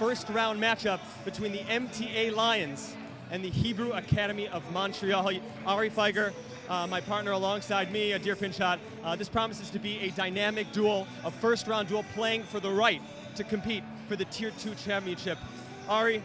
first-round matchup between the MTA Lions and the Hebrew Academy of Montreal. Ari Feiger, my partner alongside me, a deer pin shot. This promises to be a dynamic duel, a first-round duel playing for the right to compete for the Tier 2 championship. Ari,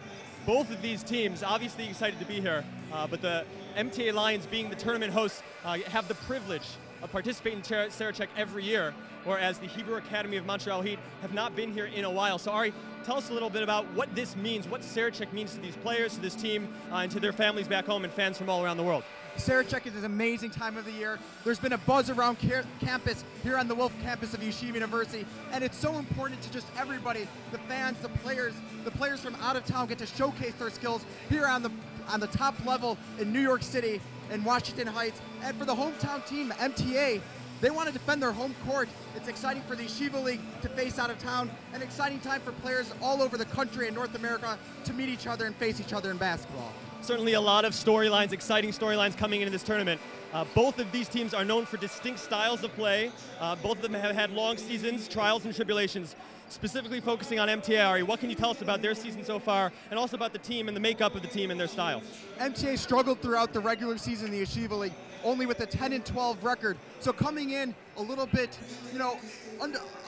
both of these teams obviously excited to be here, but the MTA Lions, being the tournament hosts, have the privilege of participating in Sarachek every year, whereas the Hebrew Academy of Montreal Heat have not been here in a while. So Ari, tell us a little bit about what this means, what Sarachek means to these players, to this team, and to their families back home and fans from all around the world. Sarachek is an amazing time of the year. There's been a buzz around campus here on the Wolf campus of Yeshiva University, and it's so important to just everybody, the fans, the players from out of town get to showcase their skills here on the top level in New York City and Washington Heights. And for the hometown team, MTA, they want to defend their home court. It's exciting for the Yeshiva League to face out of town, an exciting time for players all over the country and North America to meet each other and face each other in basketball. Certainly a lot of storylines, exciting storylines coming into this tournament. Both of these teams are known for distinct styles of play. Both of them have had long seasons, trials and tribulations. Specifically focusing on MTA, Ari, what can you tell us about their season so far, and also about the team and the makeup of the team and their style? MTA struggled throughout the regular season in the Yeshiva League, only with a 10-12 record. So coming in a little bit,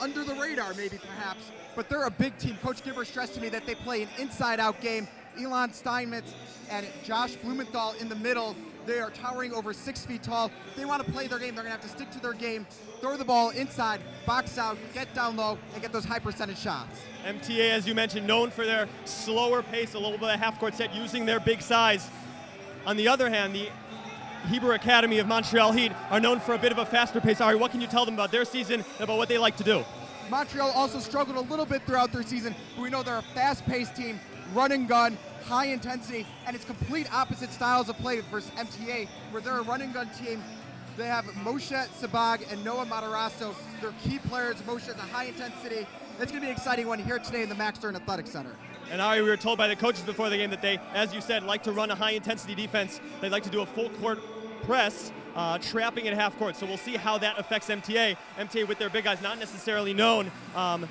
under the radar maybe perhaps, but they're a big team. Coach Gibber stressed to me that they play an inside-out game. Elon Steinmetz and Josh Blumenthal in the middle. They are towering over 6 feet tall. If they want to play their game, they're going to have to stick to their game, throw the ball inside, box out, get down low, and get those high percentage shots. MTA, as you mentioned, known for their slower pace, a little bit of half-court set, using their big size. On the other hand, the Hebrew Academy of Montreal Heat are known for a bit of a faster pace. Ari, what can you tell them about their season and about what they like to do? Montreal also struggled a little bit throughout their season, but we know they're a fast-paced team, run and gun, high intensity, and it's complete opposite styles of play versus MTA, where they're a run and gun team. They have Moshe Sabag and Noah Matarasso. They're key players. Moshe is a high intensity. It's going to be an exciting one here today in the Max Stern Athletic Center. And Ari, we were told by the coaches before the game that they, as you said, like to run a high intensity defense. They like to do a full court press, trapping at half court. So we'll see how that affects MTA. MTA with their big guys, not necessarily known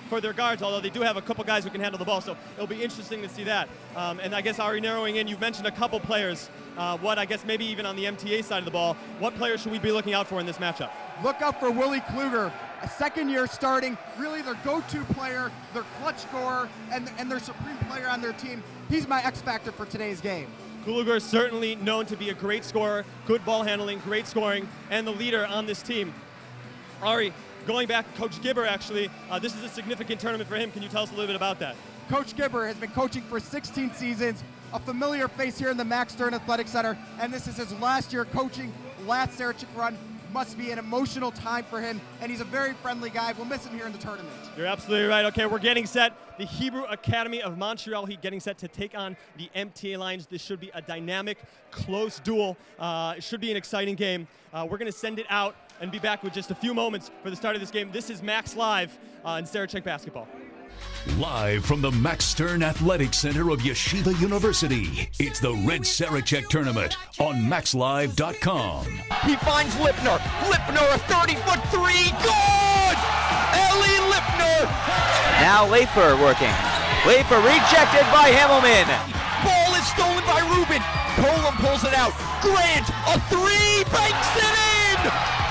for their guards, although they do have a couple guys who can handle the ball. So it'll be interesting to see that. And I guess, Ari, narrowing in, you've mentioned a couple players. What I guess maybe even on the MTA side of the ball, what players should we be looking out for in this matchup? Look out for Willie Kluger, a second-year starting, really their go-to player, their clutch scorer, and their supreme player on their team. He's my X factor for today's game. Kluger is certainly known to be a great scorer, good ball handling, great scoring, and the leader on this team. Ari, going back, Coach Gibber actually, this is a significant tournament for him. Can you tell us a little bit about that? Coach Gibber has been coaching for 16 seasons, a familiar face here in the Max Stern Athletic Center, and this is his last year coaching, last Sarachek run. Must be an emotional time for him, and he's a very friendly guy. We'll miss him here in the tournament. You're absolutely right. Okay, we're getting set. The Hebrew Academy of Montreal Heat getting set to take on the MTA Lions. This should be a dynamic, close duel. It should be an exciting game. We're going to send it out and be back with just a few moments for the start of this game. This is Max Live in Sarachek basketball. Live from the Max Stern Athletic Center of Yeshiva University, it's the Red Sarachek Tournament on MaxLive.com. He finds Lipner. Lipner, a 30-foot three. Good! Eli Lipner. Now Lafer working. Lafer rejected by Himmelman. Ball is stolen by Rubin. Colum pulls it out. Grant, a three, banks it in!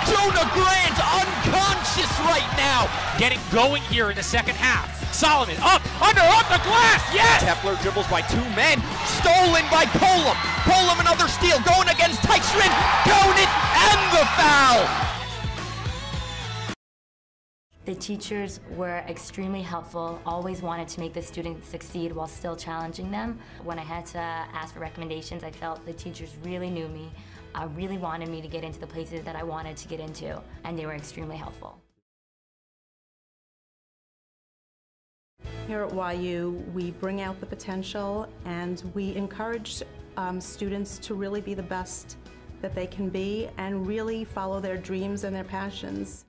Jonah Grant, unconscious right now. Getting going here in the second half. Solomon up the glass, yes! Tepler dribbles by two men, stolen by Colum. Colum another steal, going against Teichman. Count it, and the foul! The teachers were extremely helpful, always wanted to make the students succeed while still challenging them. When I had to ask for recommendations, I felt the teachers really knew me, really wanted me to get into the places that I wanted to get into, and they were extremely helpful. Here at YU, we bring out the potential and we encourage students to really be the best that they can be and really follow their dreams and their passions.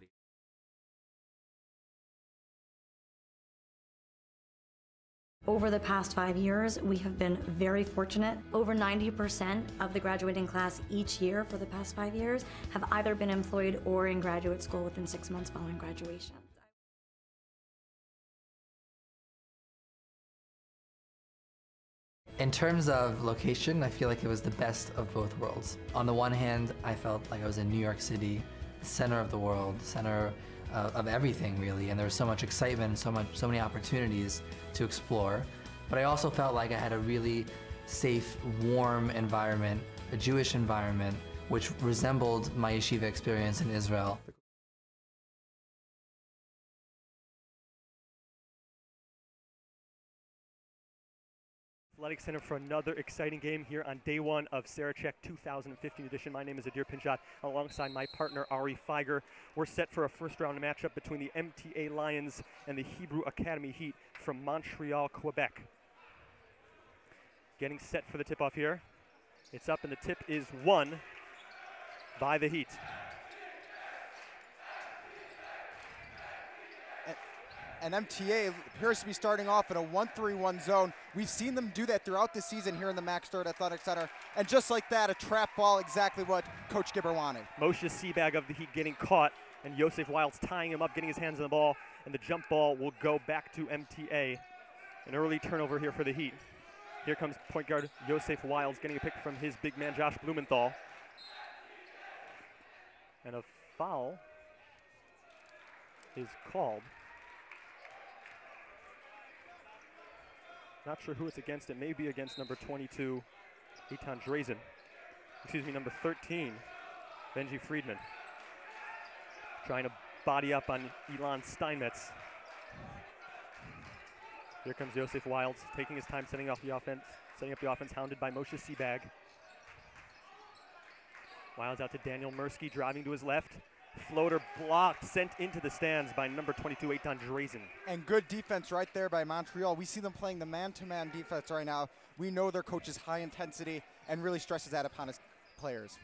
Over the past 5 years, we have been very fortunate. Over 90% of the graduating class each year for the past 5 years have either been employed or in graduate school within 6 months following graduation. In terms of location, I feel like it was the best of both worlds. On the one hand, I felt like I was in New York City, center of the world, center of everything really, and there was so much excitement, so many opportunities to explore. But I also felt like I had a really safe, warm environment, a Jewish environment, which resembled my yeshiva experience in Israel. Athletic Center for another exciting game here on day one of Sarachek 2015 edition. My name is Adir Pinchat alongside my partner Ari Feiger. We're set for a first round matchup between the MTA Lions and the Hebrew Academy Heat from Montreal, Quebec. Getting set for the tip-off here. It's up and the tip is won by the Heat. And MTA appears to be starting off in a 1-3-1 zone. We've seen them do that throughout the season here in the Max Stewart Athletic Center. And just like that, a trap ball, exactly what Coach Gibber wanted. Moshe Seabag of the Heat getting caught, and Yosef Wilds tying him up, getting his hands on the ball, and the jump ball will go back to MTA. An early turnover here for the Heat. Here comes point guard Yosef Wilds getting a pick from his big man Josh Blumenthal. And a foul is called. Not sure who it's against. It may be against number 22, Eitan Drazen. Excuse me, number 13, Benji Friedman. Trying to body up on Elon Steinmetz. Here comes Yosef Wilds, taking his time setting up the offense, hounded by Moshe Seabag. Wilds out to Daniel Mursky, driving to his left. Floater blocked, sent into the stands by number 22, Eitan Drazen. And good defense right there by Montreal. We see them playing the man-to-man defense right now. We know their coach is high intensity and really stresses that upon his players.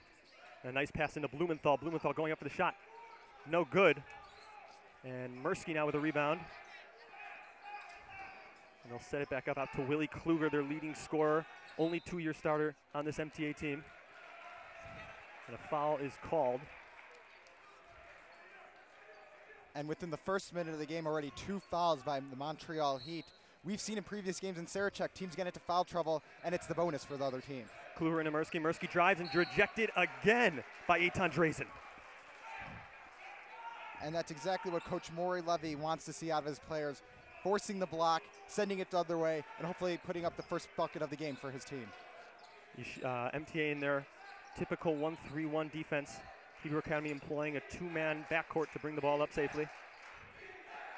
And a nice pass into Blumenthal. Blumenthal going up for the shot. No good. And Mursky now with a rebound. And they'll set it back up out to Willie Kluger, their leading scorer. Only two-year starter on this MTA team. And a foul is called. And within the first minute of the game, already 2 fouls by the Montreal Heat. We've seen in previous games in Sarachek, teams get into foul trouble, and it's the bonus for the other team. Kluger into Mursky. Mursky drives and rejected again by Eitan Drazen. And that's exactly what Coach Maury Levy wants to see out of his players, forcing the block, sending it the other way, and hopefully putting up the first bucket of the game for his team. MTA in their typical 1-3-1 defense. Hebrew Academy employing a 2-man backcourt to bring the ball up safely.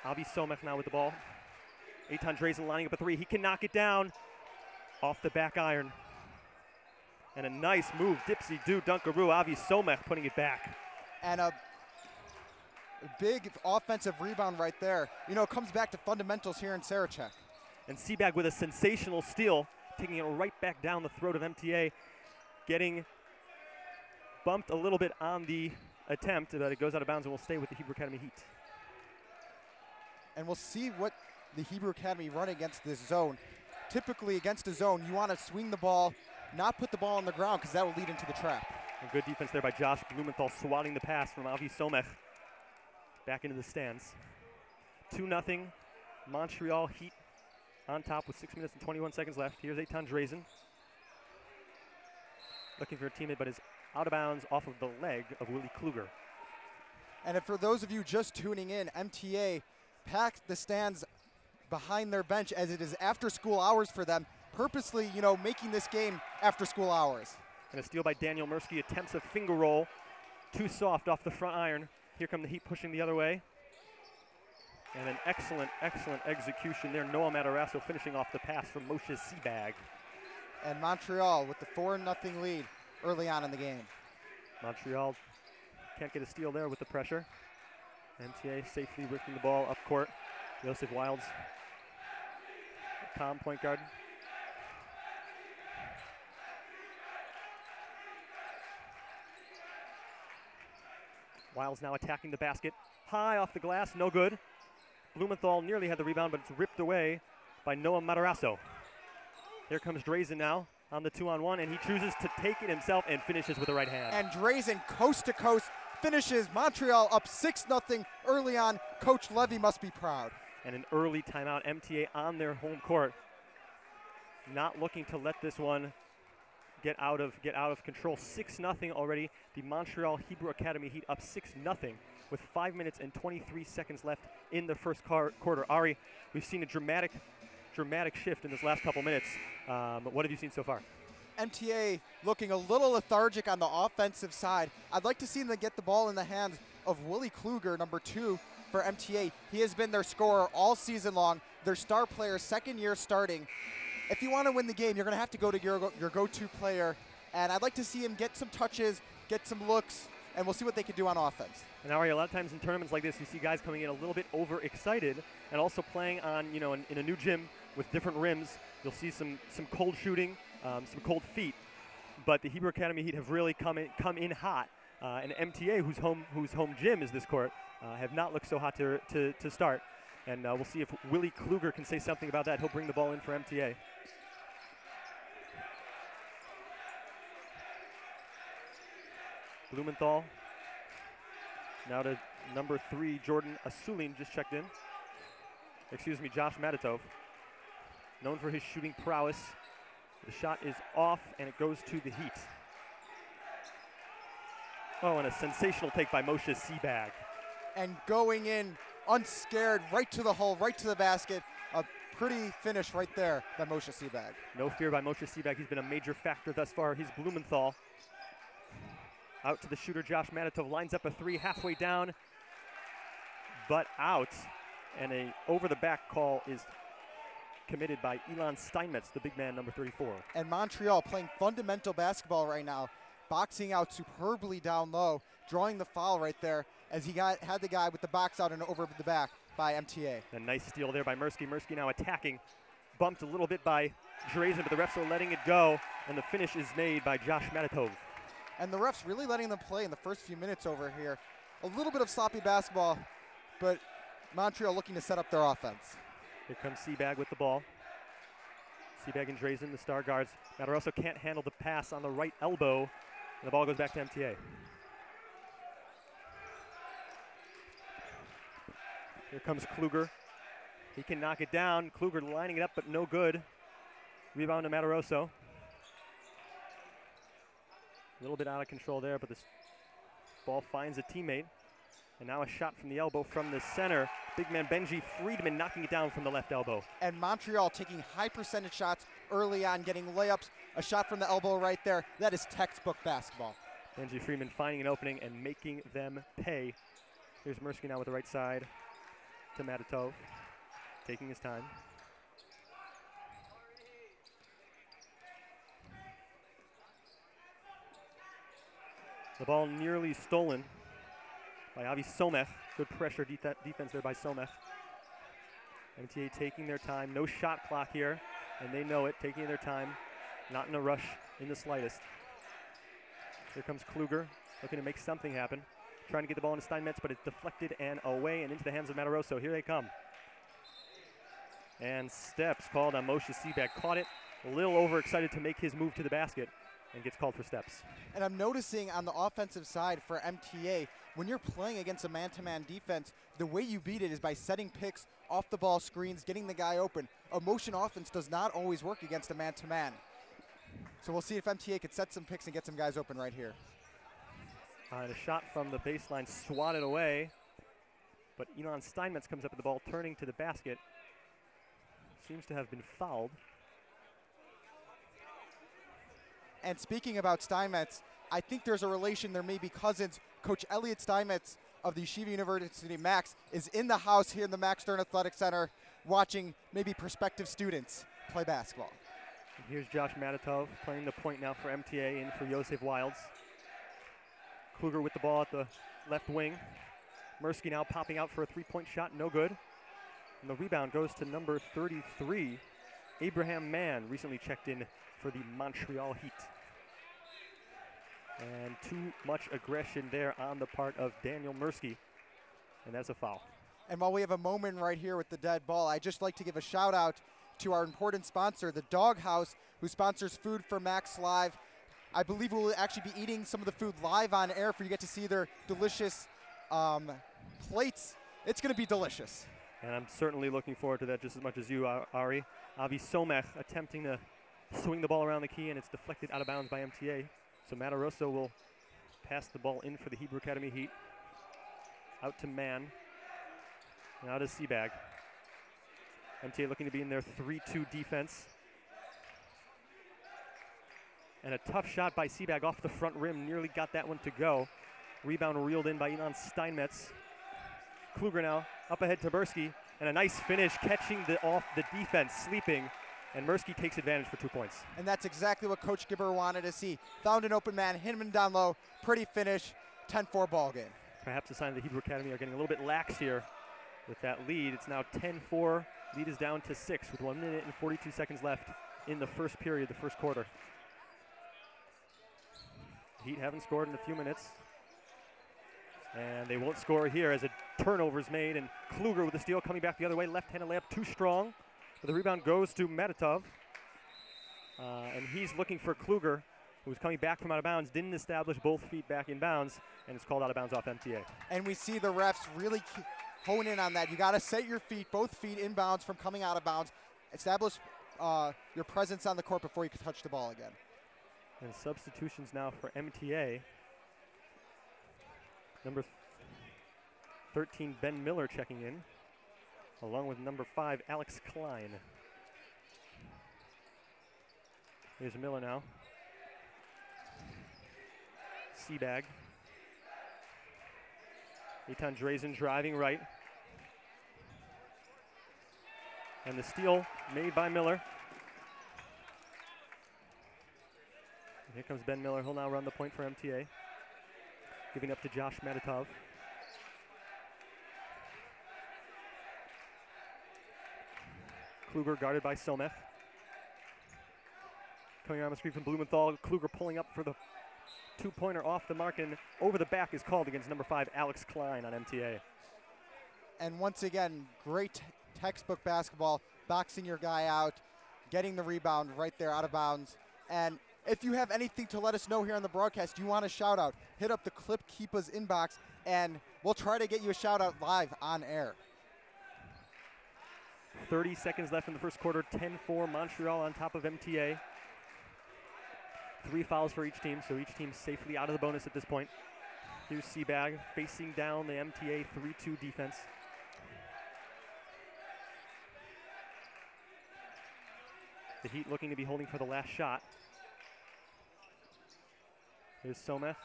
Avi Somech now with the ball. Eitan Drazen lining up a three. He can knock it down off the back iron. And a nice move, dipsy-do dunkaroo. Avi Somech putting it back. And a big offensive rebound right there. You know, it comes back to fundamentals here in Sarachek. And Seabag with a sensational steal, taking it right back down the throat of MTA, getting bumped a little bit on the attempt, but it goes out of bounds and will stay with the Hebrew Academy Heat. And we'll see what the Hebrew Academy run against this zone. Typically against a zone, you want to swing the ball, not put the ball on the ground, because that will lead into the trap. And good defense there by Josh Blumenthal, swatting the pass from Avi Somech back into the stands. 2-0 Montreal Heat on top with 6 minutes and 21 seconds left. Here's Eitan Drazen. Looking for a teammate, but is out of bounds off of the leg of Willie Kluger. And for those of you just tuning in, MTA packed the stands behind their bench as it is after school hours for them, purposely, you know, making this game after school hours. And a steal by Daniel Mursky, attempts a finger roll, too soft off the front iron. Here come the Heat pushing the other way. And an excellent, excellent execution there. Noah Matarazzo finishing off the pass from Moshe Seabag. And Montreal with the 4-0 lead early on in the game. Montreal can't get a steal there with the pressure. MTA safely whipping the ball up court. Yosef Wilds, calm point guard. Wilds now attacking the basket. High off the glass, no good. Blumenthal nearly had the rebound, but it's ripped away by Noah Matarazzo. Here comes Drazen now on the 2-on-1, and he chooses to take it himself and finishes with the right hand. And Drazen, coast to coast, finishes Montreal up 6-0 early on. Coach Levy must be proud. And an early timeout, MTA on their home court. not looking to let this one get out of control. 6-0 already. The Montreal Hebrew Academy Heat up 6-0 with 5 minutes and 23 seconds left in the first quarter. Ari, we've seen a dramatic shift in this last couple minutes. What have you seen so far? MTA looking a little lethargic on the offensive side. I'd like to see them get the ball in the hands of Willie Kluger, number 2 for MTA. He has been their scorer all season long, their star player, second year starting. If you want to win the game, you're going to have to go to your go-to player, and I'd like to see him get some touches, get some looks, and we'll see what they can do on offense. And Ari, a lot of times in tournaments like this, you see guys coming in a little bit overexcited and also playing on, in a new gym with different rims. You'll see some cold shooting, some cold feet, but the Hebrew Academy Heat have really come in hot. And MTA, whose home gym is this court, have not looked so hot to start. And we'll see if Willie Kluger can say something about that. He'll bring the ball in for MTA. Blumenthal. Now to number 3, Jordan Asulin just checked in. Excuse me, Josh Madatov. Known for his shooting prowess. The shot is off, and it goes to the Heat. Oh, and a sensational take by Moshe Sebag. And going in unscared, right to the hole, right to the basket. A pretty finish right there by Moshe Sebag. No fear by Moshe Sebag. He's been a major factor thus far. He's Blumenthal. Out to the shooter, Josh Madatov lines up a 3 halfway down, but out. And a over-the-back call is committed by Elon Steinmetz, the big man, number 34. And Montreal playing fundamental basketball right now, boxing out superbly down low, drawing the foul right there as he had the guy with the box out and over the back by MTA. A nice steal there by Mirsky. Mirsky now attacking. Bumped a little bit by Drazen, but the refs are letting it go, and the finish is made by Josh Madatov. And the refs really letting them play in the first few minutes over here. A little bit of sloppy basketball, but Montreal looking to set up their offense. Here comes Sebag with the ball. Sebag and Drazen, the star guards. Matarosso can't handle the pass on the right elbow, and the ball goes back to MTA. Here comes Kluger. He can knock it down. Kluger lining it up, but no good. Rebound to Matarosso. A little bit out of control there, but this ball finds a teammate. And now a shot from the elbow from the center. Big man Benji Friedman knocking it down from the left elbow. And Montreal taking high percentage shots early on, getting layups. A shot from the elbow right there. That is textbook basketball. Benji Friedman finding an opening and making them pay. Here's Mirsky now with the right side to Madatov, taking his time. The ball nearly stolen by Avi Somech. Good pressure defense there by Somech. MTA taking their time. No shot clock here, and they know it, taking their time. Not in a rush in the slightest. Here comes Kluger, looking to make something happen. Trying to get the ball into Steinmetz, but it's deflected and away and into the hands of Matarosso. Here they come. And steps called on Moshe Sebag. Caught it, a little overexcited to make his move to the basket, and gets called for steps. And I'm noticing on the offensive side for MTA, when you're playing against a man-to-man defense, the way you beat it is by setting picks, off-the-ball screens, getting the guy open. A motion offense does not always work against a man-to-man. So we'll see if MTA could set some picks and get some guys open right here. And a shot from the baseline swatted away, but Elon Steinmetz comes up with the ball, turning to the basket. Seems to have been fouled. And speaking about Steinmetz, I think there's a relation. There may be cousins. Coach Elliot Steinmetz of the Yeshiva University Max is in the house here in the Max Stern Athletic Center watching maybe prospective students play basketball. And here's Josh Madatov playing the point now for MTA in for Yosef Wilds. Kluger with the ball at the left wing. Mirsky now popping out for a three-point shot, no good. And the rebound goes to number 33, Abraham Mann, recently checked in for the Montreal Heat. And too much aggression there on the part of Daniel Mirsky, and that's a foul. And while we have a moment right here with the dead ball, I'd just like to give a shout out to our important sponsor, the Dog House, who sponsors food for Max Live. I believe we'll actually be eating some of the food live on air for you get to see their delicious plates. It's going to be delicious. And I'm certainly looking forward to that just as much as you, Ari. Avi Somech attempting to swing the ball around the key, and it's deflected out of bounds by MTA. So Matarosso will pass the ball in for the Hebrew Academy Heat. Out to Mann. Now to Seabag. MTA looking to be in their 3-2 defense. And a tough shot by Seabag off the front rim. Nearly got that one to go. Rebound reeled in by Ilan Steinmetz. Kluger now up ahead to Mirsky. And a nice finish catching off the defense, sleeping. And Mirsky takes advantage for 2 points. And that's exactly what Coach Gibber wanted to see. Found an open man, hit him down low. Pretty finish. 10-4 ball game. Perhaps a sign the Hebrew Academy are getting a little bit lax here with that lead. It's now 10-4. Lead is down to 6 with 1 minute and 42 seconds left in the first period, the first quarter. Heat haven't scored in a few minutes. And they won't score here as a turnover is made. And Kluger with the steal coming back the other way. Left-handed layup too strong. But the rebound goes to Medetov. And he's looking for Kluger, who was coming back from out of bounds. Didn't establish both feet back in bounds. And it's called out of bounds off MTA. And we see the refs really hone in on that. You got to set your feet, both feet in bounds from coming out of bounds. Establish your presence on the court before you can touch the ball again. And substitutions now for MTA. Number 13, Ben Miller checking in, along with number 5, Alex Klein. Here's Miller now. Seabag. Eitan Drazen driving right. And the steal made by Miller. Here comes Ben Miller. He'll now run the point for MTA. Giving up to Josh Medetov. Kluger guarded by Someth. Coming around the screen from Blumenthal. Kluger pulling up for the two-pointer off the mark, and over the back is called against number 5, Alex Klein on MTA. And once again, great textbook basketball, boxing your guy out, getting the rebound right there out of bounds. And if you have anything to let us know here on the broadcast, you want a shout out, hit up the Clip Keepa's inbox and we'll try to get you a shout out live on air. 30 seconds left in the first quarter, 10-4 Montreal on top of MTA. 3 fouls for each team, so each team safely out of the bonus at this point. Here's Seabag facing down the MTA 3-2 defense. The Heat looking to be holding for the last shot. Here's Someth.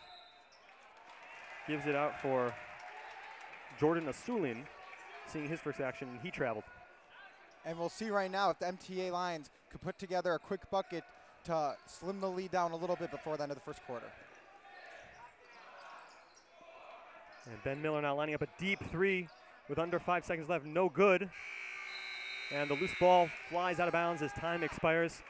Gives it out for Jordan Asulin, seeing his first action, and he traveled. And we'll see right now if the MTA Lions could put together a quick bucket to slim the lead down a little bit before the end of the first quarter. And Ben Miller now lining up a deep 3 with under 5 seconds left, no good. And the loose ball flies out of bounds as time expires.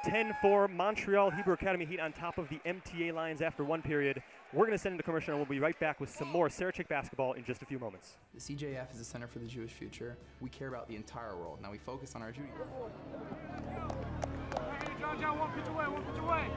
10-4 Montreal Hebrew Academy Heat on top of the MTA Lions after 1 period. We're going to send into commercial and we'll be right back with some more Sarachek basketball in just a few moments. The CJF is the Center for the Jewish Future. We care about the entire world. Now we focus on our Jews. John, 1 pitch away, 1 pitch away.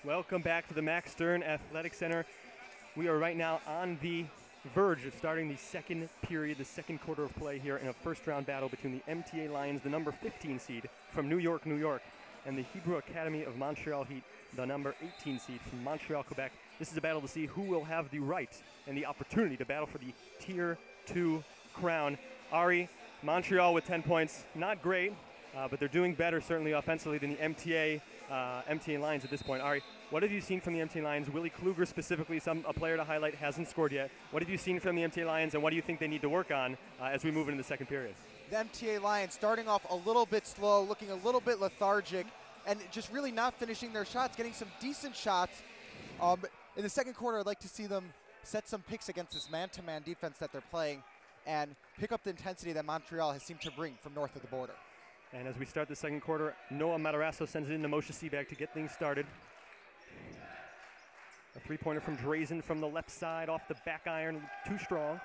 Welcome back to the Max Stern Athletic Center. We are right now on the verge of starting the second period, the second quarter of play here in a first-round battle between the MTA Lions, the number 15 seed from New York, New York, and the Hebrew Academy of Montreal Heat, the number 18 seed from Montreal, Quebec. This is a battle to see who will have the right and the opportunity to battle for the Tier 2 crown. Ari, Montreal with 10 points, not great, but they're doing better certainly offensively than the MTA Lions at this point. Ari, What have you seen from the MTA Lions? Willie Kluger specifically, a player to highlight, hasn't scored yet. What have you seen from the MTA Lions, and what do you think they need to work on as we move into the second period? The MTA Lions starting off a little bit slow, looking a little bit lethargic, and just really not finishing their shots, getting some decent shots. In the second quarter, I'd like to see them set some picks against this man-to-man defense that they're playing and pick up the intensity that Montreal has seemed to bring from north of the border. And as we start the second quarter, Noah Matarasso sends it into Moshe Seabag to get things started. A three-pointer from Drazen from the left side off the back iron, too strong.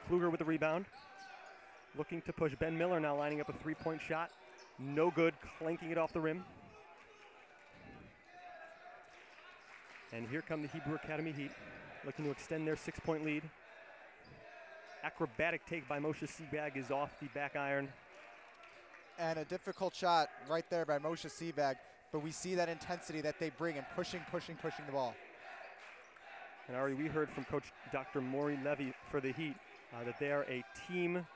Kluger with the rebound. Looking to push. Ben Miller now lining up a three-point shot. No good, clanking it off the rim. And here come the Hebrew Academy Heat, looking to extend their 6-point lead. Acrobatic take by Moshe Seabag is off the back iron. And a difficult shot right there by Moshe Seabag, but we see that intensity that they bring and pushing the ball. And Ari, we heard from Coach Dr. Maury Levy for the Heat that they are a team,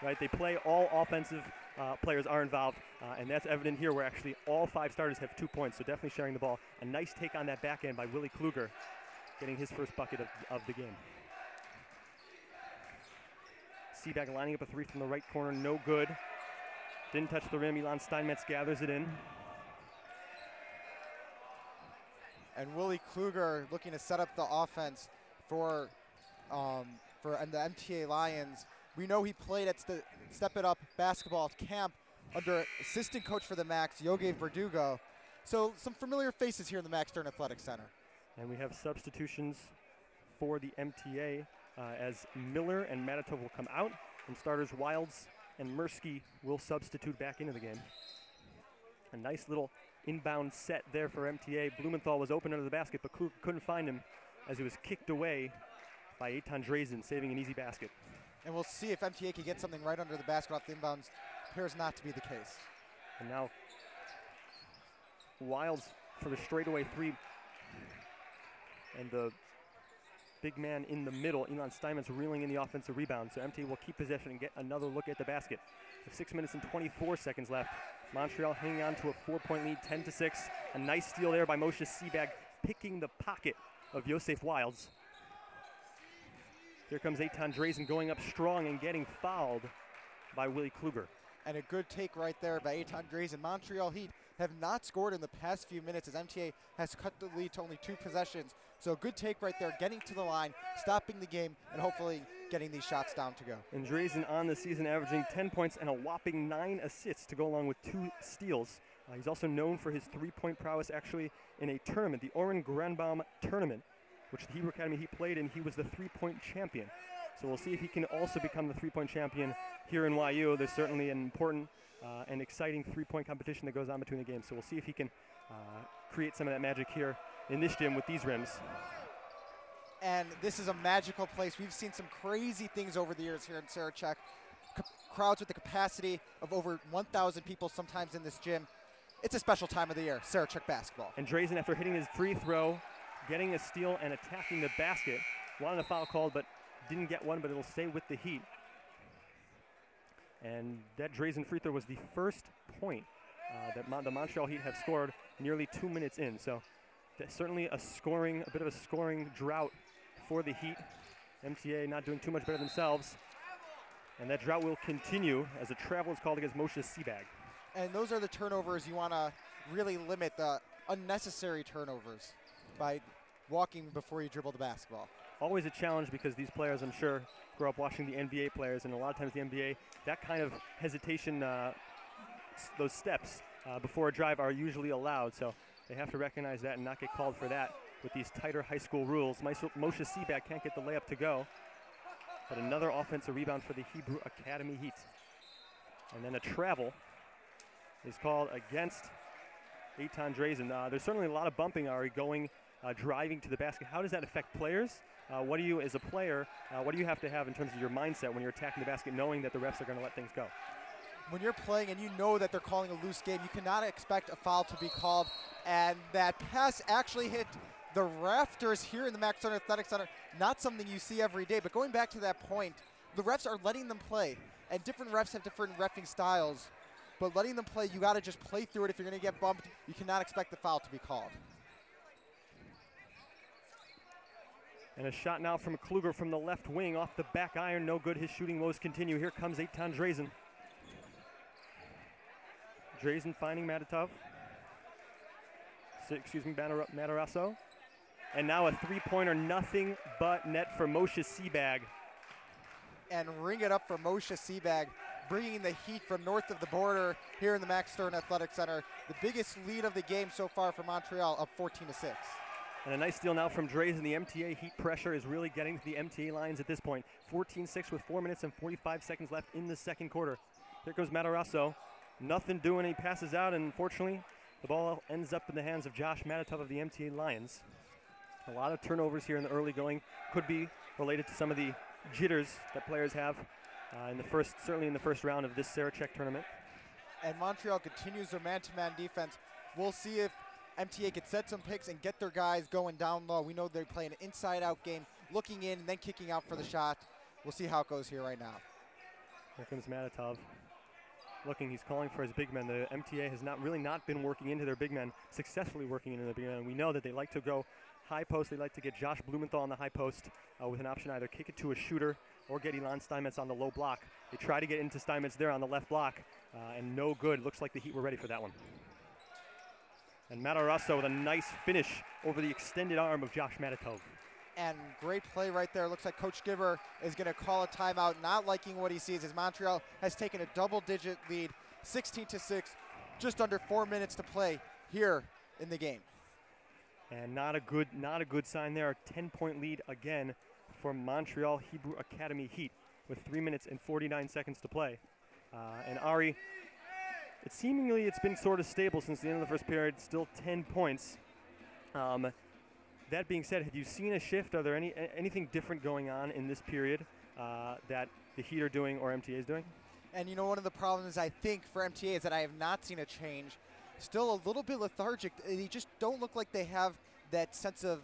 right? They play, all offensive players are involved, and that's evident here where actually all 5 starters have 2 points, so definitely sharing the ball. A nice take on that back end by Willie Kluger, getting his first bucket of the game. Seabag lining up a 3 from the right corner, no good. Didn't touch the rim. Elon Steinmetz gathers it in. And Willie Kluger looking to set up the offense for the MTA Lions. We know he played at Step It Up basketball camp under assistant coach for the Max, Yogev Verdugo. So some familiar faces here in the Max Stern Athletic Center. And we have substitutions for the MTA as Miller and Manitoba will come out, and starters Wilds and Mursky will substitute back into the game. A nice little inbound set there for MTA. Blumenthal was open under the basket, but couldn't find him as he was kicked away by Eitan Drazen, saving an easy basket. And we'll see if MTA can get something right under the basket off the inbounds. Appears not to be the case. And now Wilds for the straightaway 3. And the big man in the middle, Elon Steinmetz, reeling in the offensive rebound. So MTA will keep possession and get another look at the basket. With 6 minutes and 24 seconds left. Montreal hanging on to a 4-point lead, 10-6. A nice steal there by Moshe Seabag, picking the pocket of Yosef Wilds. Here comes Eitan Drazen going up strong and getting fouled by Willie Kluger. And a good take right there by Eitan Drazen. Montreal Heat have not scored in the past few minutes as MTA has cut the lead to only 2 possessions. So a good take right there, getting to the line, stopping the game, and hopefully getting these shots down to go. And Drazen on the season averaging 10 points and a whopping 9 assists to go along with 2 steals. He's also known for his 3-point prowess actually in a tournament, the Oren Granbaum tournament, which the Hebrew Academy he played in. He was the 3-point champion. So we'll see if he can also become the 3-point champion here in YU. There's certainly an important and exciting 3-point competition that goes on between the games. So we'll see if he can create some of that magic here in this gym with these rims. And this is a magical place. We've seen some crazy things over the years here in Sarachek. Crowds with the capacity of over 1,000 people sometimes in this gym. It's a special time of the year, Sarachek basketball. And Drazen, after hitting his free throw, getting a steal and attacking the basket, wanted a foul called, but didn't get one, but it'll stay with the Heat. And that Drazen free throw was the first point that the Montreal Heat have scored nearly 2 minutes in. So certainly a bit of a scoring drought for the Heat. MTA not doing too much better themselves. And that drought will continue as a travel is called against Moshe Seabag. And those are the turnovers you want to really limit, the unnecessary turnovers by walking before you dribble the basketball. Always a challenge because these players, I'm sure, grow up watching the NBA players, and a lot of times the NBA, that kind of hesitation, those steps before a drive are usually allowed. So they have to recognize that and not get called for that with these tighter high school rules. Moshe Seabag can't get the layup to go. But another offensive rebound for the Hebrew Academy Heat. And then a travel is called against Eitan Drazen. There's certainly a lot of bumping, Ari, driving to the basket. How does that affect players? What do you, as a player, what do you have to have in terms of your mindset when you're attacking the basket, knowing that the refs are going to let things go? When you're playing and you know that they're calling a loose game, you cannot expect a foul to be called. And that pass actually hit the rafters here in the Max Stern Athletic Center. Not something you see every day, but going back to that point, the refs are letting them play. And different refs have different reffing styles. but letting them play, you got to just play through it. If you're going to get bumped, you cannot expect the foul to be called. And a shot now from Kluger from the left wing off the back iron. No good. His shooting woes continue. Here comes Eitan Drazen. Drazen finding Matatov. Matarazzo. And now a three-pointer, nothing but net for Moshe Sebag. And ring it up for Moshe Sebag, bringing the heat from north of the border here in the Max Stern Athletic Center. The biggest lead of the game so far for Montreal, up 14-6. And a nice steal now from Drazen. The MTA heat pressure is really getting to the MTA lines at this point. 14-6 with 4 minutes and 45 seconds left in the second quarter. Here comes Matarazzo. Nothing doing. He passes out, and unfortunately, the ball ends up in the hands of Josh Matatov of the MTA Lions. A lot of turnovers here in the early going. Could be related to some of the jitters that players have certainly in the first round of this Sarachek tournament. And Montreal continues their man-to-man defense. We'll see if MTA could set some picks and get their guys going down low. We know they play an inside-out game, looking in and then kicking out for the shot. We'll see how it goes here right now. Here comes Matatov. Looking, he's calling for his big men. The MTA has not been working into their big men, successfully working into their big men. We know that they like to go high post. They like to get Josh Blumenthal on the high post with an option either kick it to a shooter or get Ilan Steinmetz on the low block. They try to get into Steinmetz there on the left block, and no good. Looks like the Heat were ready for that one. And Matarazzo with a nice finish over the extended arm of Josh Matatov. And great play right there. Looks like Coach Gibber is going to call a timeout, not liking what he sees as Montreal has taken a double-digit lead, 16-6, just under 4 minutes to play here in the game. And not a good sign there. A 10-point lead again for Montreal Hebrew Academy Heat with 3 minutes and 49 seconds to play. And Ari, it's been sort of stable since the end of the first period, still 10 points. That being said, have you seen a shift? Are there anything different going on in this period that the Heat are doing or MTA is doing? And you know, one of the problems I think for MTA is that I have not seen a change. Still a little bit lethargic. They just don't look like they have that sense of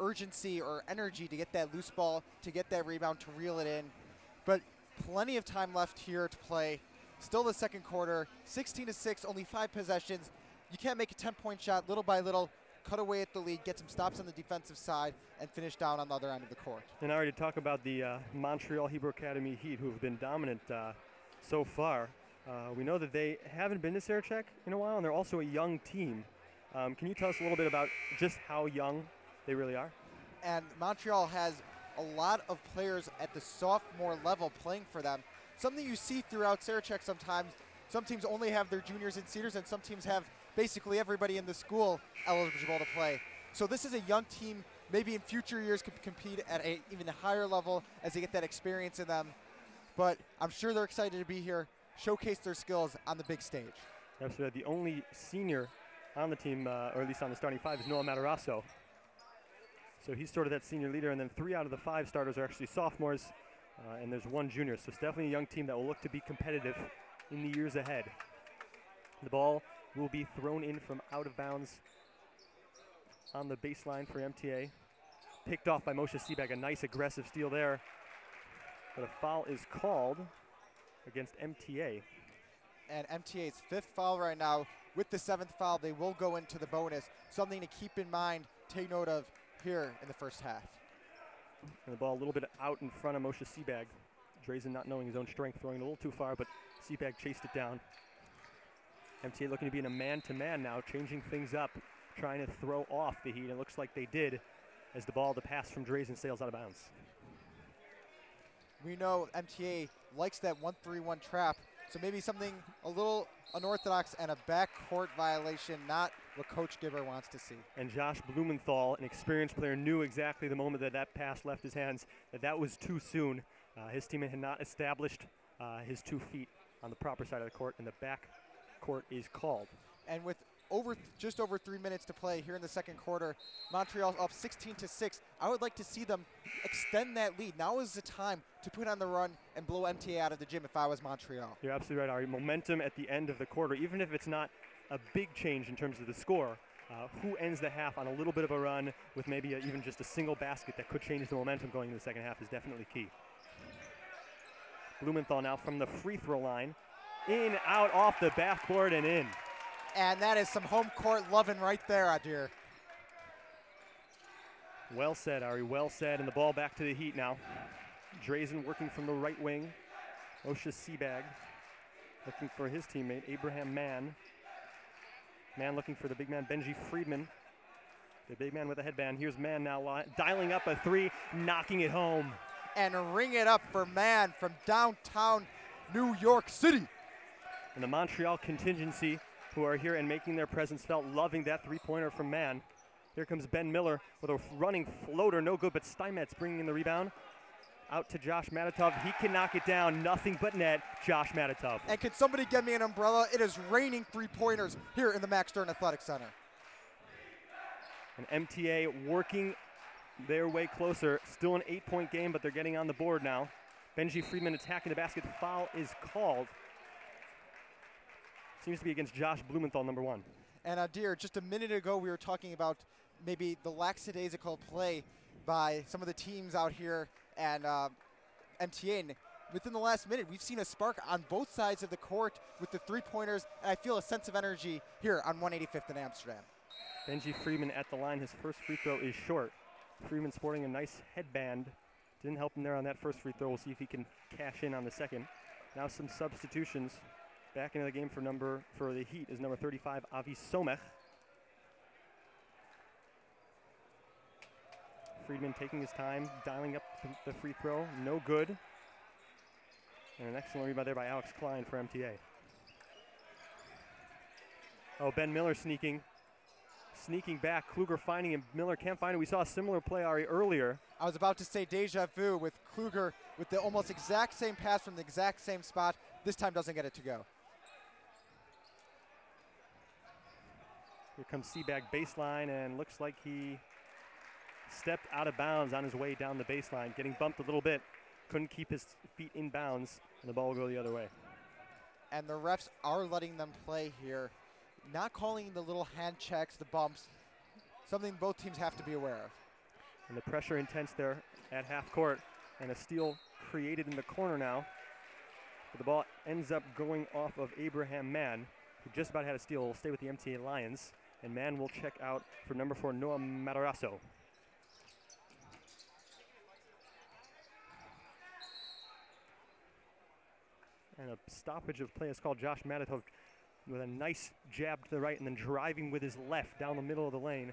urgency or energy to get that loose ball, to get that rebound, to reel it in. But plenty of time left here to play. Still the second quarter, 16-6, only 5 possessions. You can't make a 10-point shot little by little. Cut away at the lead, get some stops on the defensive side, and finish down on the other end of the court. And I already talked about the Montreal Hebrew Academy Heat, who have been dominant so far. We know that they haven't been to Sarachek in a while, and they're also a young team. Can you tell us a little bit about just how young they really are? And Montreal has a lot of players at the sophomore level playing for them. Something you see throughout Sarachek sometimes. Some teams only have their juniors and seniors, and some teams have basically everybody in the school eligible to play. So this is a young team, maybe in future years could compete at an even higher level as they get that experience in them. But I'm sure they're excited to be here, showcase their skills on the big stage. Absolutely. The only senior on the team, or at least on the starting 5, is Noah Matarazzo. So he's sort of that senior leader, and then 3 out of the 5 starters are actually sophomores, and there's 1 junior. So it's definitely a young team that will look to be competitive in the years ahead. The ball will be thrown in from out of bounds on the baseline for MTA. Picked off by Moshe Sebag, a nice aggressive steal there. But a foul is called against MTA. And MTA's 5th foul right now. With the 7th foul, they will go into the bonus. Something to keep in mind, take note of here in the first half. And the ball a little bit out in front of Moshe Sebag. Drazen not knowing his own strength, throwing it a little too far, but Sebag chased it down. MTA looking to be in a man-to-man now, changing things up, trying to throw off the Heat. It looks like they did as the pass from Drazen sails out of bounds. We know MTA likes that 1-3-1 trap, so maybe something a little unorthodox and a backcourt violation, not what Coach Gibber wants to see. And Josh Blumenthal, an experienced player, knew exactly the moment that pass left his hands, that was too soon. His teammate had not established his 2 feet on the proper side of the court, and the back court is called. And with just over 3 minutes to play here in the second quarter, Montreal up 16-6. I would like to see them extend that lead. Now is the time to put on the run and blow MTA out of the gym if I was Montreal. You're absolutely right, Ari. Momentum at the end of the quarter, even if it's not a big change in terms of the score, who ends the half on a little bit of a run with maybe even just a single basket that could change the momentum going into the second half is definitely key. Blumenthal now from the free throw line In, out, off the backboard, and in. And that is some home court loving right there, Adir. Well said, Ari, well said. And the ball back to the Heat now. Drazen working from the right wing. Osha Seabag looking for his teammate, Abraham Mann. Mann looking for the big man, Benji Friedman. The big man with a headband. Here's Mann now dialing up a three, knocking it home. And ring it up for Mann from downtown New York City. And the Montreal contingency, who are here and making their presence felt, loving that three-pointer from Mann. Here comes Ben Miller with a running floater, no good, but Steinmetz bringing in the rebound. Out to Josh Matatov. He can knock it down, nothing but net, Josh Matatov. And can somebody get me an umbrella? It is raining three-pointers here in the Max Stern Athletic Center. And MTA working their way closer. Still an 8-point game, but they're getting on the board now. Benji Friedman attacking the basket. Foul is called. Seems to be against Josh Blumenthal, number 1. And Adir, just a minute ago we were talking about maybe the lackadaisical play by some of the teams out here and MTA. And within the last minute, we've seen a spark on both sides of the court with the three-pointers, and I feel a sense of energy here on 185th in Amsterdam. Benji Friedman at the line. His first free throw is short. Friedman sporting a nice headband. Didn't help him there on that first free throw. We'll see if he can cash in on the second. Now some substitutions. Back into the game for the Heat is number 35, Avi Somech. Friedman taking his time, dialing up the free throw. No good. And an excellent rebound there by Alex Klein for MTA. Oh, Ben Miller sneaking back. Kluger finding him. Miller can't find him. We saw a similar play, Ari, earlier. I was about to say deja vu with Kluger with the almost exact same pass from the exact same spot. This time doesn't get it to go. Here comes Seabag baseline, and looks like he stepped out of bounds on his way down the baseline, getting bumped a little bit. Couldn't keep his feet in bounds, and the ball will go the other way. And the refs are letting them play here, not calling the little hand checks, the bumps, something both teams have to be aware of. And the pressure intense there at half court, and a steal created in the corner now. But the ball ends up going off of Abraham Mann, who just about had a steal. Will stay with the MTA Lions, and Mann will check out for number 4, Noah Matarasso. And a stoppage of play is called. Josh Matatov with a nice jab to the right and then driving with his left down the middle of the lane.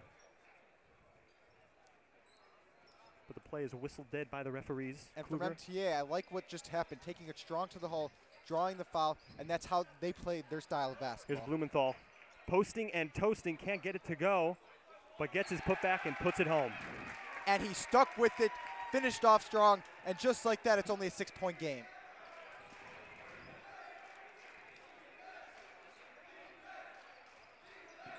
But the play is whistled dead by the referees. And Kluger. from MTA, I like what just happened, taking it strong to the hole, drawing the foul, and that's how they played their style of basketball. Here's Blumenthal posting and toasting, can't get it to go, but gets his putback and puts it home. And he stuck with it, finished off strong, and just like that, it's only a 6-point game.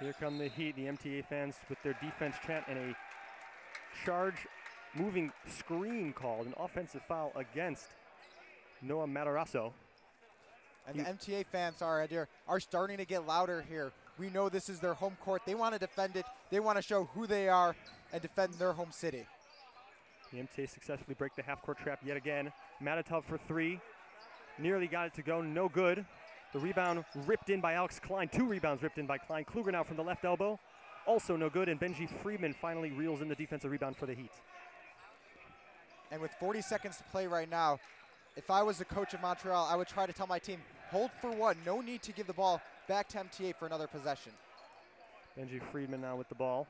Here come the Heat, the MTA fans with their defense chant and a charge moving screen called, an offensive foul against Noah Matarasso. And the MTA fans are starting to get louder here. We know this is their home court. They want to defend it. They want to show who they are and defend their home city. The MTA successfully break the half-court trap yet again. Matatov for 3. Nearly got it to go, no good. The rebound ripped in by Alex Klein. 2 rebounds ripped in by Klein. Kluger now from the left elbow. Also no good, and Benji Friedman finally reels in the defensive rebound for the Heat. And with 40 seconds to play right now, if I was the coach of Montreal, I would try to tell my team, hold for 1. No need to give the ball back to MTA for another possession. Benji Friedman now with the ball.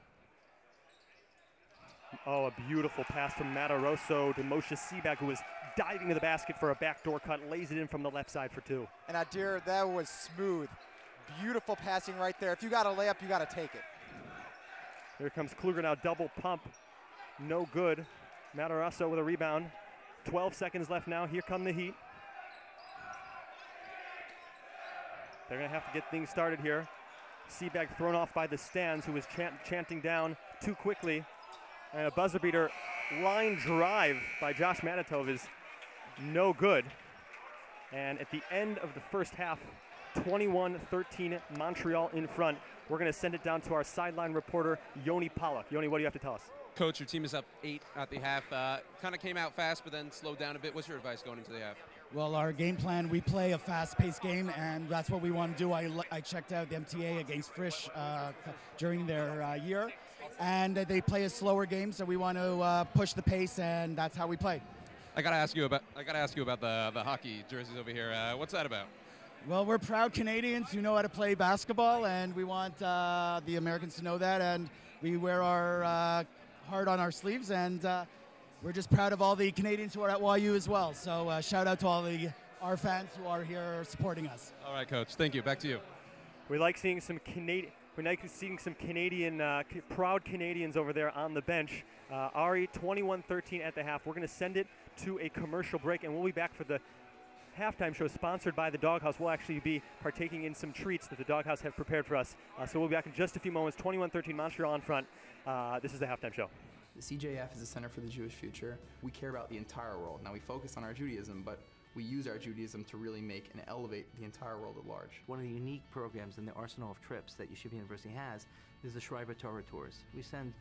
Oh, a beautiful pass from Matarasso to Moshe Seabag, who was diving to the basket for a backdoor cut, lays it in from the left side for 2. And Adir, that was smooth. Beautiful passing right there. If you got a layup, you got to take it. Here comes Kluger now, double pump. No good. Matarasso with a rebound. 12 seconds left now. Here come the Heat. They're going to have to get things started here. Seabag thrown off by the stands, who was chanting down too quickly. And a buzzer beater line drive by Josh Matatov is no good. And at the end of the first half, 21-13 Montreal in front. We're going to send it down to our sideline reporter, Yoni Pollock. Yoni, what do you have to tell us? Coach, your team is up 8 at the half. Kind of came out fast, but then slowed down a bit. What's your advice going into the half? Well, our game plan, we play a fast-paced game, and that's what we want to do. I checked out the MTA against Frisch during their year, and they play a slower game, so we want to push the pace, and that's how we play. I gotta ask you about the hockey jerseys over here. What's that about? Well, we're proud Canadians who know how to play basketball, and we want the Americans to know that, and we wear our heart on our sleeves, and we're just proud of all the Canadians who are at YU as well. So shout out to all our fans who are here supporting us. All right, Coach. Thank you. Back to you. We like seeing some proud Canadians over there on the bench. Ari, 21-13 at the half. We're going to send it to a commercial break, and we'll be back for the halftime show sponsored by the Doghouse. We'll actually be partaking in some treats that the Doghouse have prepared for us. So we'll be back in just a few moments. 21-13 Montreal in front. This is the halftime show. The CJF is the Center for the Jewish Future. We care about the entire world. Now we focus on our Judaism, but we use our Judaism to really make and elevate the entire world at large. One of the unique programs in the arsenal of trips that Yeshiva University has is the Shriver Torah Tours. We send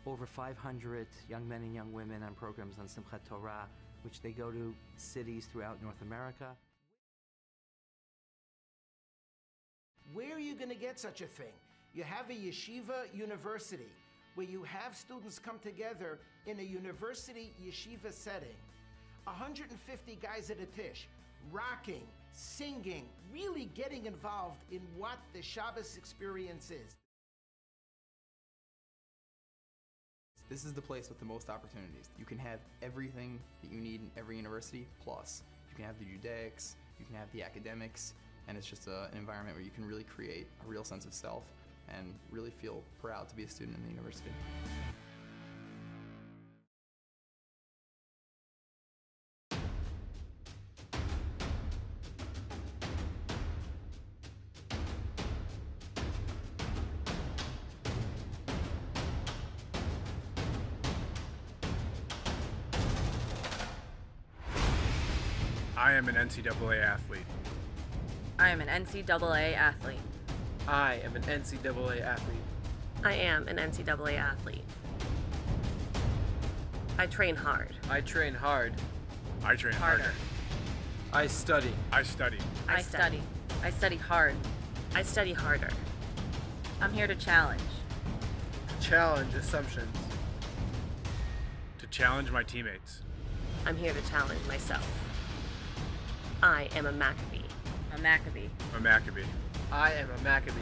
over 500 young men and young women on programs on Simchat Torah, which they go to cities throughout North America. Where are you going to get such a thing? You have a Yeshiva University, where you have students come together in a university yeshiva setting. 150 guys at a tish, rocking, singing, really getting involved in what the Shabbos experience is. This is the place with the most opportunities. You can have everything that you need in every university, plus you can have the Judaics, you can have the academics, and it's just an environment where you can really create a real sense of self and really feel proud to be a student in the university. I am an NCAA athlete. I am an NCAA athlete. I am an NCAA athlete. I am an NCAA athlete. I train hard. I train hard. I train harder. I study. I study. I study. I study hard. I study harder. I'm here to challenge. To challenge assumptions. To challenge my teammates. I'm here to challenge myself. I am a Maccabee. A Maccabee. A Maccabee. I am a Maccabee.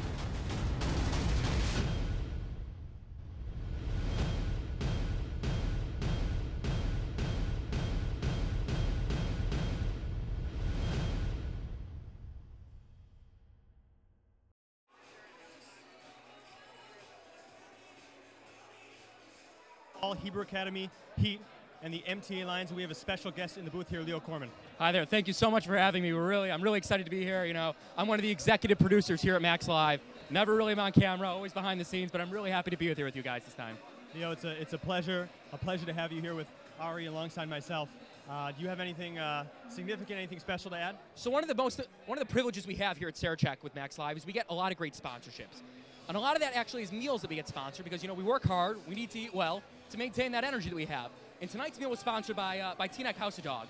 All Hebrew Academy, Heat, and the MTA Lions. We have a special guest in the booth here, Leo Corman. Hi there. Thank you so much for having me. I'm really excited to be here. You know, I'm one of the executive producers here at Max Live. Never really on camera, always behind the scenes, but I'm really happy to be here with you guys this time. Leo, it's a pleasure to have you here with Ari alongside myself. Do you have anything significant, anything special to add? So one of the privileges we have here at Sarachek with Max Live is we get a lot of great sponsorships. And a lot of that actually is meals that we get sponsored because, you know, we work hard, we need to eat well to maintain that energy that we have. And tonight's meal was sponsored by Teaneck House of Dog.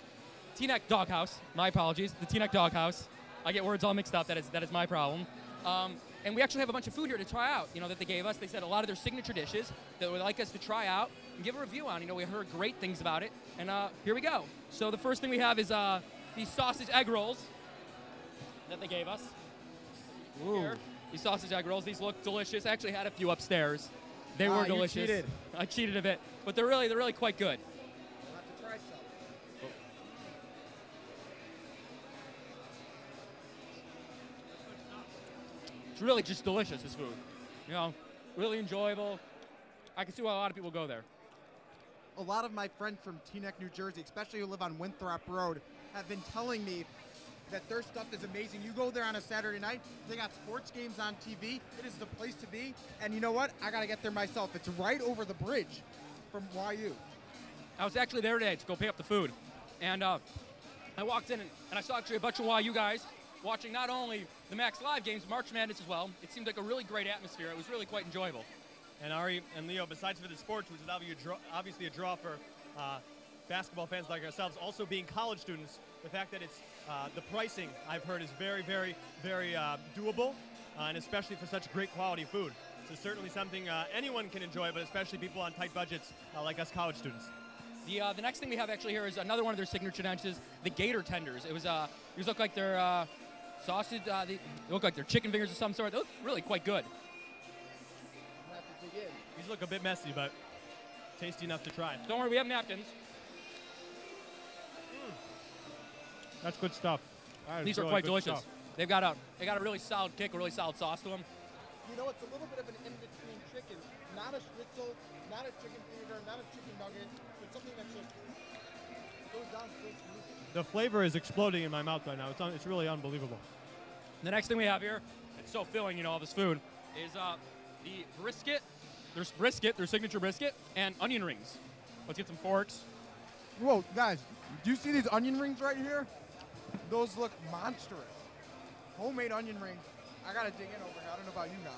Teaneck Doghouse, my apologies, the Teaneck Doghouse. I get words all mixed up, that is my problem. And we actually have a bunch of food here to try out, you know, that they gave us. They said a lot of their signature dishes that they would like us to try out and give a review on. You know, we heard great things about it, and here we go. So the first thing we have is these sausage egg rolls that they gave us. Ooh. Here, these sausage egg rolls, these look delicious. I actually had a few upstairs. They were delicious. You cheated. I cheated a bit, but they're really quite good. We'll have to try some. It's really just delicious, this food. You know, really enjoyable. I can see why a lot of people go there. A lot of my friends from Teaneck, New Jersey, especially who live on Winthrop Road, have been telling me that their stuff is amazing. You go there on a Saturday night, they got sports games on TV. It is the place to be. And you know what? I got to get there myself. It's right over the bridge from YU. I was actually there today to go pick up the food. And I walked in and I saw actually a bunch of YU guys watching not only the Max Live games, March Madness as well. It seemed like a really great atmosphere. It was really quite enjoyable. And Ari and Leo, besides for the sports, which is obviously a draw for basketball fans like ourselves, also being college students, the fact that it's the pricing, I've heard, is very, very, very doable, and especially for such great quality food. So certainly something anyone can enjoy, but especially people on tight budgets like us college students. The next thing we have actually here is another one of their signature dishes, the Gator Tenders. These look like they're sausage. They look like they're chicken fingers of some sort. They look really quite good. These look a bit messy, but tasty enough to try. Don't worry, we have napkins. That's good stuff. These are quite delicious. Stuff. They got a really solid kick, a really solid sauce to them. You know, it's a little bit of an in-between chicken. Not a schnitzel, not a chicken finger, not a chicken nugget, but something that just goes down so smoothly. The flavor is exploding in my mouth right now. It's really unbelievable. The next thing we have here, it's so filling, you know, all this food, is the brisket. There's brisket, their signature brisket, and onion rings. Let's get some forks. Whoa, guys, do you see these onion rings right here? Those look monstrous. Homemade onion rings. I gotta dig in over here. I don't know about you guys.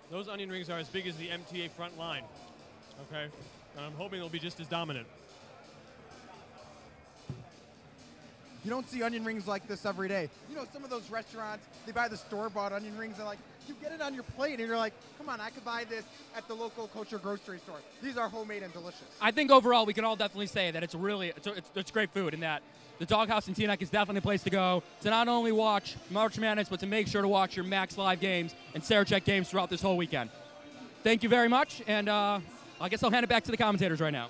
Those onion rings are as big as the MTA front line. Okay, and I'm hoping they'll be just as dominant. You don't see onion rings like this every day. You know, some of those restaurants, they buy the store-bought onion rings and like, you get it on your plate and you're like, come on, I could buy this at the local kosher grocery store. These are homemade and delicious. I think overall we can all definitely say that it's great food, and that the Doghouse in Teaneck is definitely a place to go to not only watch March Madness, but to make sure to watch your Max Live games and Sarachek games throughout this whole weekend. Thank you very much, and I guess I'll hand it back to the commentators right now.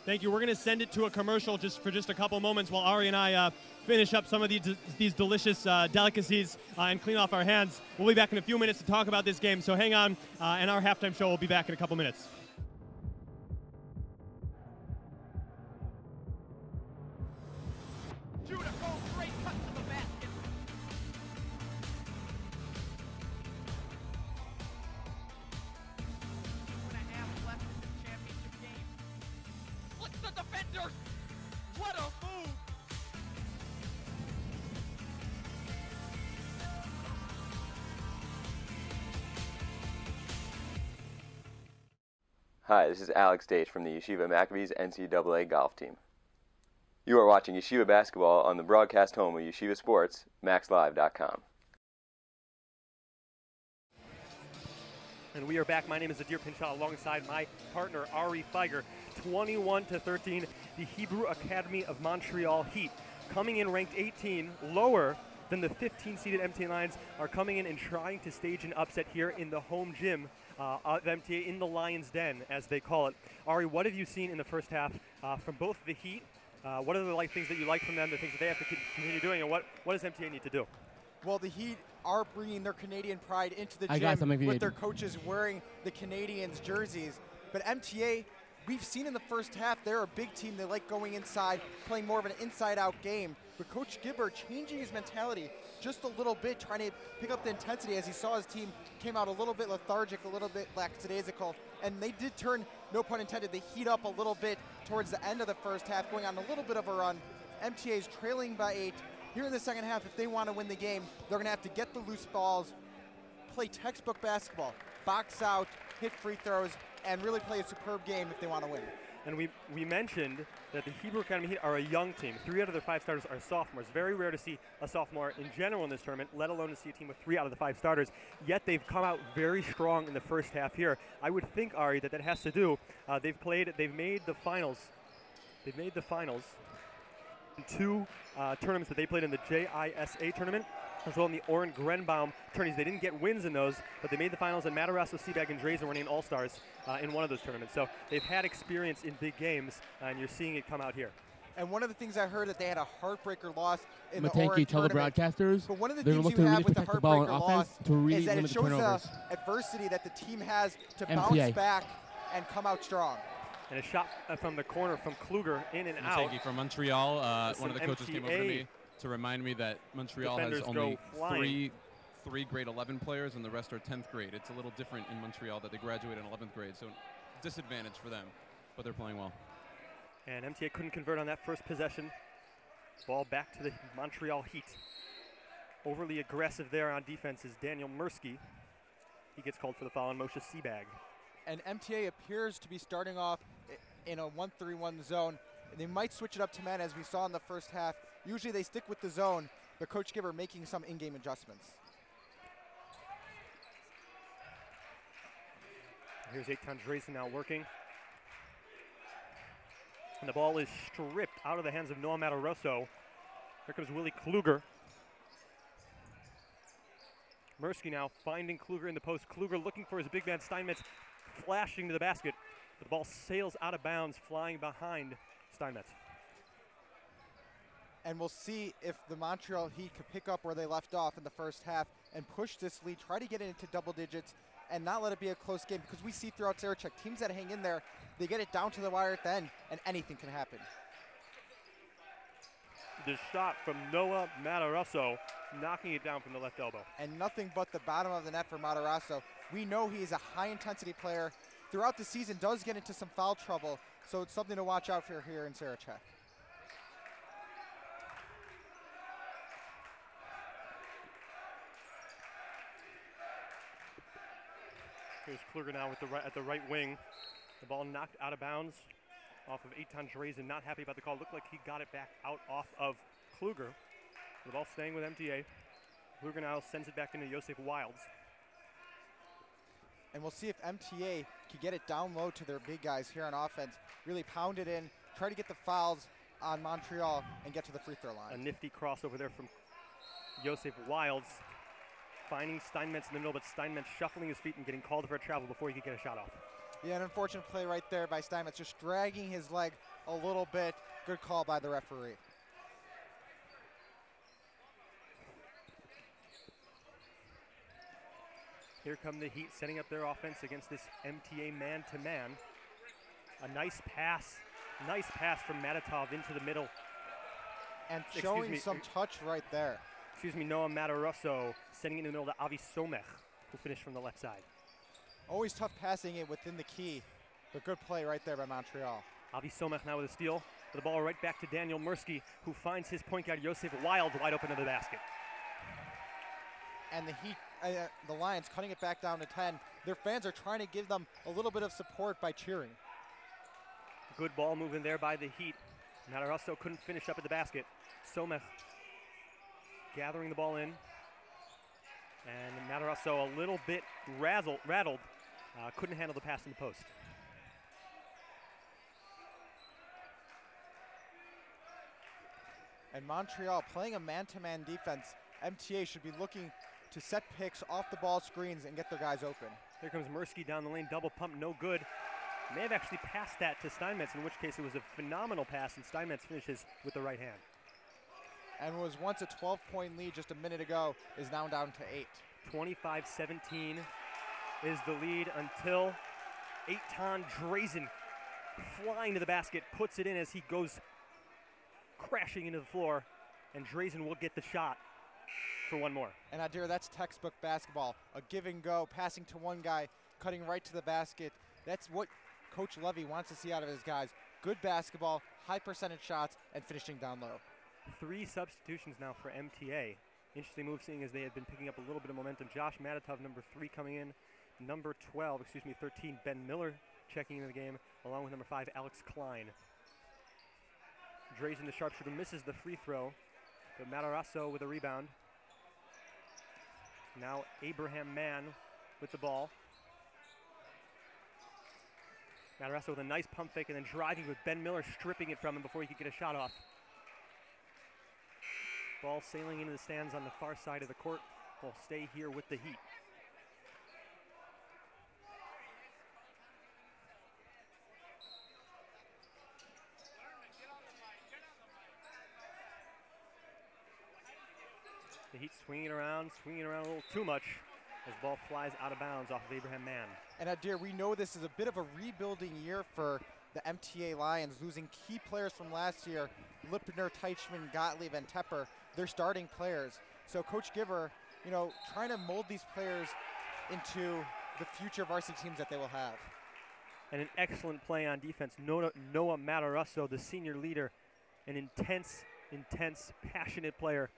Thank you. We're going to send it to a commercial for just a couple moments while Ari and I finish up some of these delicious delicacies and clean off our hands. We'll be back in a few minutes to talk about this game, so hang on, and our halftime show will be back in a couple minutes. What a move! Hi, this is Alex Dage from the Yeshiva Maccabees NCAA golf team. You are watching Yeshiva basketball on the broadcast home of Yeshiva Sports, MaxLive.com. And we are back. My name is Adir Pinchal alongside my partner Ari Feiger. 21-13, the Hebrew Academy of Montreal Heat, coming in ranked 18, lower than the 15-seeded MTA Lions, are coming in and trying to stage an upset here in the home gym of MTA, in the Lions Den, as they call it. Ari, what have you seen in the first half from both the Heat? What are the things that you like from them, the things that they have to continue doing, and what does MTA need to do? Well, the Heat are bringing their Canadian pride into the gym with their coaches wearing the Canadians' jerseys. But MTA, we've seen in the first half, they're a big team. They like going inside, playing more of an inside-out game. But Coach Gibber changing his mentality just a little bit, trying to pick up the intensity as he saw his team came out a little bit lethargic, a little bit lackadaisical. And they did turn, no pun intended, the Heat up a little bit towards the end of the first half, going on a little bit of a run. MTA's trailing by 8. Here in the second half, if they want to win the game, they're going to have to get the loose balls, play textbook basketball, box out, hit free throws, and really play a superb game if they want to win. And we mentioned that the Hebrew Academy Heat are a young team. 3 out of their 5 starters are sophomores. Very rare to see a sophomore in general in this tournament, let alone to see a team with 3 out of the 5 starters. Yet they've come out very strong in the first half here. I would think, Ari, that has to do. They've made the finals. They've made the finals in 2 tournaments that they played in the JISA tournament, as well in the Oren Grenbaum tourneys. They didn't get wins in those, but they made the finals, and Matarazzo, Seabag, and Drazen were named All-Stars in one of those tournaments. So they've had experience in big games, and you're seeing it come out here. And one of the things I heard that they had a heartbreaker loss in the Matanky, Oren tell the tournament. broadcasters But one of the they're things looking you to have really with the protect the ball on heartbreaker loss offense to really is that limit it the shows turnovers. adversity that the team has to MTA. bounce back and come out strong. And a shot from the corner from Kluger, in and out. Matanky from Montreal. One of the coaches came over to me to remind me that Montreal has only three grade 11 players, and the rest are 10th grade. It's a little different in Montreal that they graduate in 11th grade, so disadvantage for them, but they're playing well. And MTA couldn't convert on that first possession. Ball back to the Montreal Heat. Overly aggressive there on defense is Daniel Mursky. He gets called for the foul on Moshe Seabag. And MTA appears to be starting off in a 1-3-1 zone. They might switch it up to man as we saw in the first half. Usually they stick with the zone, but Coach Giver making some in-game adjustments. Here's Eitan Dreesen now working. And the ball is stripped out of the hands of Noah Matarosso. Here comes Willie Kluger. Mursky now finding Kluger in the post. Kluger looking for his big man Steinmetz, flashing to the basket. But the ball sails out of bounds, flying behind Steinmetz. And we'll see if the Montreal Heat could pick up where they left off in the first half and push this lead, try to get it into double digits, and not let it be a close game, because we see throughout Sarachek, teams that hang in there, they get it down to the wire at the end, and anything can happen. The shot from Noah Matarosso, knocking it down from the left elbow. And nothing but the bottom of the net for Matarosso. We know he is a high-intensity player. Throughout the season, does get into some foul trouble, so it's something to watch out for here in Sarachek. Here's Kluger now with at the right wing. The ball knocked out of bounds off of Eitan Dreesen. Not happy about the call. Looked like he got it back out off of Kluger. The ball staying with MTA. Kluger now sends it back into Joseph Wilds. And we'll see if MTA can get it down low to their big guys here on offense. Really pound it in, try to get the fouls on Montreal and get to the free throw line. A nifty crossover there from Joseph Wilds. Finding Steinmetz in the middle, but Steinmetz shuffling his feet and getting called for a travel before he could get a shot off. Yeah, an unfortunate play right there by Steinmetz, just dragging his leg a little bit. Good call by the referee. Here come the Heat setting up their offense against this MTA man-to-man. A nice pass from Matatov into the middle. And showing some touch right there. Noah Matarosso sending it in the middle to Avi Somech, who finished from the left side. Always tough passing it within the key, but good play right there by Montreal. Avi Somech now with a steal. The ball right back to Daniel Mursky, who finds his point guard Joseph Wilds wide open to the basket. And the Heat, the Lions cutting it back down to 10. Their fans are trying to give them a little bit of support by cheering. Good ball moving there by the Heat. Matarosso couldn't finish up at the basket. Somech gathering the ball in. And Matarosso a little bit rattled. Couldn't handle the pass in the post. And Montreal playing a man-to-man defense. MTA should be looking to set picks off the ball screens and get their guys open. Here comes Mursky down the lane, double pump, no good. May have actually passed that to Steinmetz, in which case it was a phenomenal pass, and Steinmetz finishes with the right hand. And was once a 12-point lead just a minute ago, is now down to 8. 25-17 is the lead until Eitan Dreesen, flying to the basket, puts it in as he goes crashing into the floor, and Dreesen will get the shot for one more. And Adir, that's textbook basketball. A give and go, passing to one guy, cutting right to the basket. That's what Coach Levy wants to see out of his guys. Good basketball, high percentage shots, and finishing down low. 3 substitutions now for MTA. Interesting move, seeing as they had been picking up a little bit of momentum. Josh Matatov, number 3, coming in. 13, Ben Miller checking into the game, along with number 5, Alex Klein. Dreesen, the sharpshooter, misses the free throw, but Matarosso with a rebound. Now Abraham Mann with the ball. Matarosso with a nice pump fake and then driving with Ben Miller stripping it from him before he could get a shot off. Ball sailing into the stands on the far side of the court. Will stay here with the Heat. The Heat swinging around a little too much as the ball flies out of bounds off of Abraham Mann. And Adir, we know this is a bit of a rebuilding year for the MTA Lions, losing key players from last year, Lipner, Teichman, Gottlieb, and Tepper. They're starting players. So Coach Giver, trying to mold these players into the future varsity teams that they will have. and an excellent play on defense. Noah Matarazzo, the senior leader, an intense, passionate player,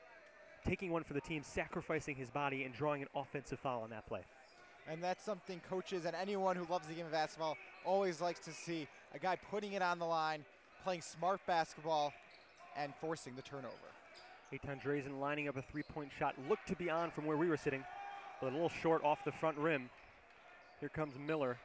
taking one for the team, sacrificing his body and drawing an offensive foul on that play. And that's something coaches and anyone who loves the game of basketball always likes to see. A guy putting it on the line, playing smart basketball, and forcing the turnover. Eitan Drazen lining up a three-point shot. Looked to be on from where we were sitting, but a little short off the front rim. Here comes Miller.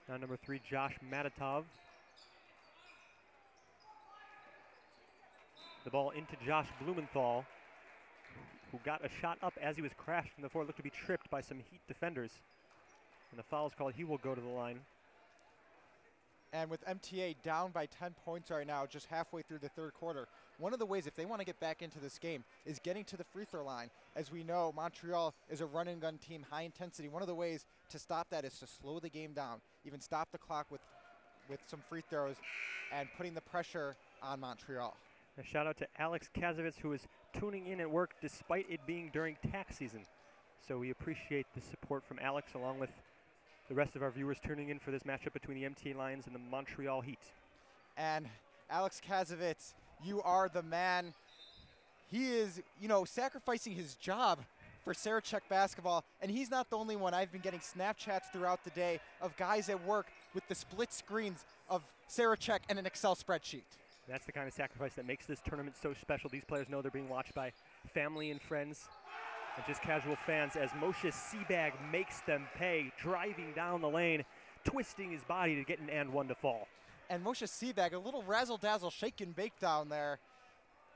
Now number 3, Josh Matatov. The ball into Josh Blumenthal, who got a shot up as he was crashed from the floor. Looked to be tripped by some Heat defenders. And the foul is called. He will go to the line. And with MTA down by 10 points right now, just halfway through the third quarter, one of the ways, if they want to get back into this game, is getting to the free throw line. As we know, Montreal is a run and gun team, high intensity. One of the ways to stop that is to slow the game down, even stop the clock with some free throws and putting the pressure on Montreal. A shout out to Alex Kazovitz, who is tuning in at work despite it being during tax season. So we appreciate the support from Alex, along with the rest of our viewers tuning in for this matchup between the MTA Lions and the Montreal Heat. And Alex Kazovitz, you are the man. He is, sacrificing his job for Sarachek basketball, and he's not the only one. I've been getting Snapchats throughout the day of guys at work with the split screens of Sarachek and an Excel spreadsheet. That's the kind of sacrifice that makes this tournament so special. These players know they're being watched by family and friends and just casual fans, as Moshe Sebag makes them pay, driving down the lane, twisting his body to get an and one to fall. And Moshe Sebag, a little razzle-dazzle shake and bake down there,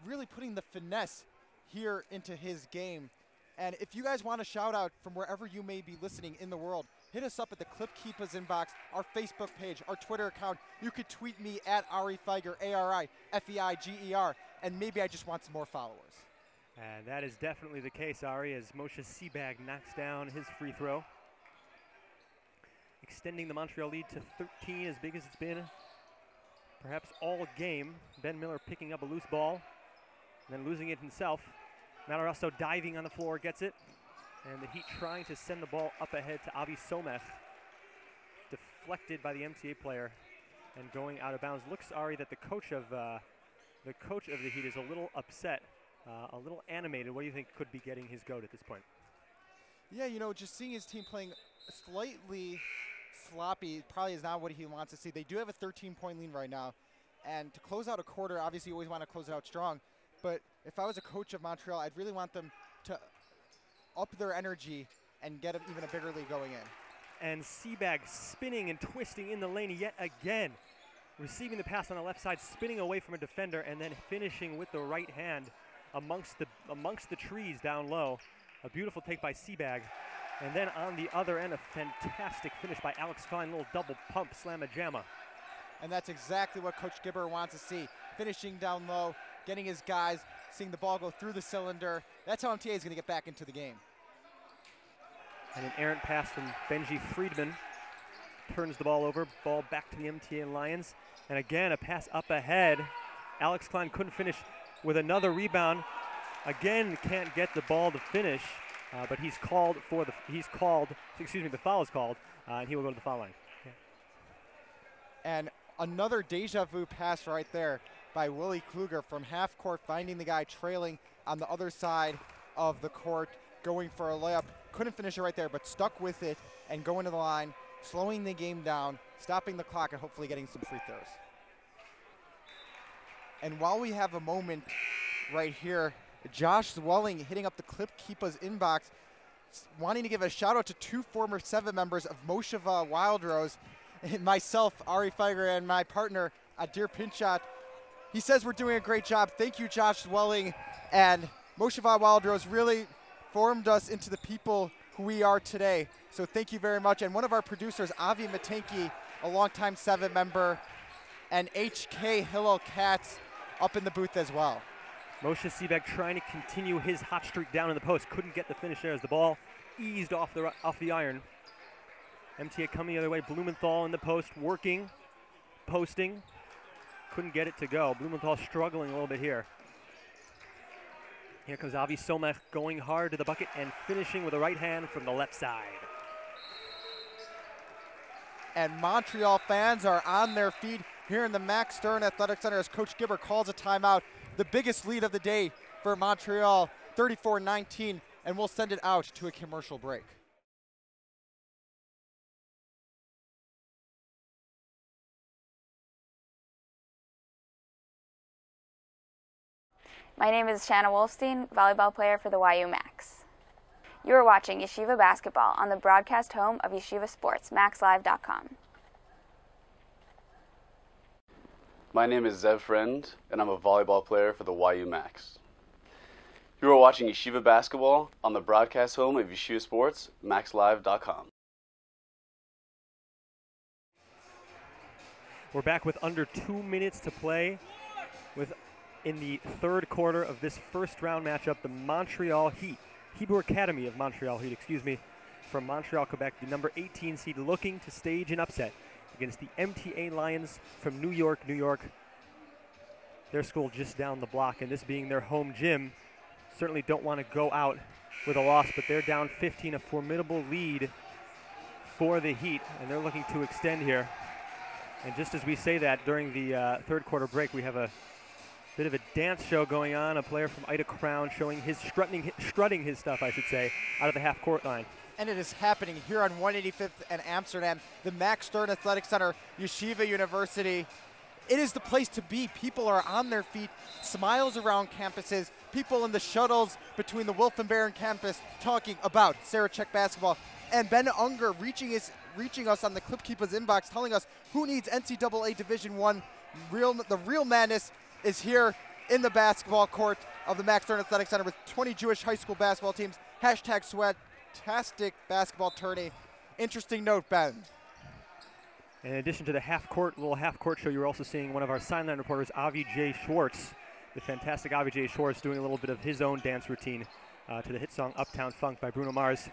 really putting the finesse here into his game. And if you guys want a shout out from wherever you may be listening in the world, hit us up at the Clip Keepers inbox, our Facebook page, our Twitter account. You could tweet me at Ari Feiger, ARIFEIGER, and maybe I just want some more followers. And that is definitely the case, Ari, as Moshe Sebag knocks down his free throw, extending the Montreal lead to 13, as big as it's been perhaps all game. Ben Miller picking up a loose ball and then losing it himself. Matarazzo diving on the floor, gets it. And the Heat trying to send the ball up ahead to Avi Someth. Deflected by the MTA player and going out of bounds. Looks, Ari, that the coach of the Heat is a little upset, a little animated. What do you think could be getting his goat at this point? Yeah, just seeing his team playing slightly sloppy probably is not what he wants to see. They do have a 13-point lead right now. And to close out a quarter, obviously you always want to close it out strong. But if I was a coach of Montreal, I'd really want them to up their energy and get even a bigger lead going in. And Sebag spinning and twisting in the lane yet again. Receiving the pass on the left side, spinning away from a defender, and then finishing with the right hand amongst the trees down low. A beautiful take by Sebag. And then on the other end, a fantastic finish by Alex Klein, little double pump slamma-jamma. And that's exactly what Coach Gibber wants to see. Finishing down low, getting his guys, seeing the ball go through the cylinder. That's how MTA is going to get back into the game. And an errant pass from Benji Friedman. Turns the ball over, ball back to the MTA Lions. And again, a pass up ahead. Alex Klein couldn't finish with another rebound. Again, can't get the ball to finish, but the foul is called, and he will go to the foul line. Yeah. And another deja vu pass right there by Willie Kluger from half court, finding the guy trailing on the other side of the court, going for a layup. Couldn't finish it right there, but stuck with it and going to the line, slowing the game down, stopping the clock, and hopefully getting some free throws. And while we have a moment right here, Josh Zwelling hitting up the Clip Keepers inbox, wanting to give a shout out to two former 7 members of Mosheva Wildrose, myself, Ari Feiger, and my partner, Adir Pinchat. He says we're doing a great job. Thank you, Josh Zwelling. And Mosheva Wildrose really formed us into the people who we are today. So thank you very much. And one of our producers, Avi Matenki, a longtime 7 member, and HK Hillel Katz up in the booth as well. Moshe Sebag trying to continue his hot streak down in the post. Couldn't get the finish there as the ball eased off the iron. MTA coming the other way. Blumenthal in the post, working, posting. Couldn't get it to go. Blumenthal struggling a little bit here. Here comes Avi Somech going hard to the bucket and finishing with a right hand from the left side. And Montreal fans are on their feet here in the Max Stern Athletic Center as Coach Gibber calls a timeout. The biggest lead of the day for Montreal, 34-19, and we'll send it out to a commercial break. My name is Shanna Wolfstein, volleyball player for the YU Max. You are watching Yeshiva Basketball on the broadcast home of Yeshiva Sports, maxlive.com. My name is Zev Friend, and I'm a volleyball player for the YU Max. You are watching Yeshiva Basketball on the broadcast home of Yeshiva Sports, maxlive.com. We're back with under 2 minutes to play in the third quarter of this first round matchup, the Montreal Heat, Hebrew Academy of Montreal Heat, from Montreal, Quebec, the number 18 seed looking to stage an upset against the MTA Lions from New York, Their school just down the block, and this being their home gym, certainly don't want to go out with a loss, but they're down 15, a formidable lead for the Heat, and they're looking to extend here. And just as we say that, during the third quarter break, we have a bit of a dance show going on. A player from Ida Crown showing his strutting his stuff, I should say, out of the half-court line. And it is happening here on 185th and Amsterdam, the Max Stern Athletic Center, Yeshiva University. It is the place to be. People are on their feet, smiles around campuses, people in the shuttles between the Wolf and Baron campus talking about Sarachek basketball. And Ben Unger reaching us on the Clipkeepers inbox, telling us who needs NCAA Division I. The real madness is here in the basketball court of the Max Stern Athletic Center with 20 Jewish high school basketball teams. Hashtag sweatastic basketball tourney. Interesting note, Ben. In addition to the little half-court show, you're also seeing one of our sideline reporters, Avi J. Schwartz, the fantastic Avi J. Schwartz, doing a little bit of his own dance routine to the hit song Uptown Funk by Bruno Mars.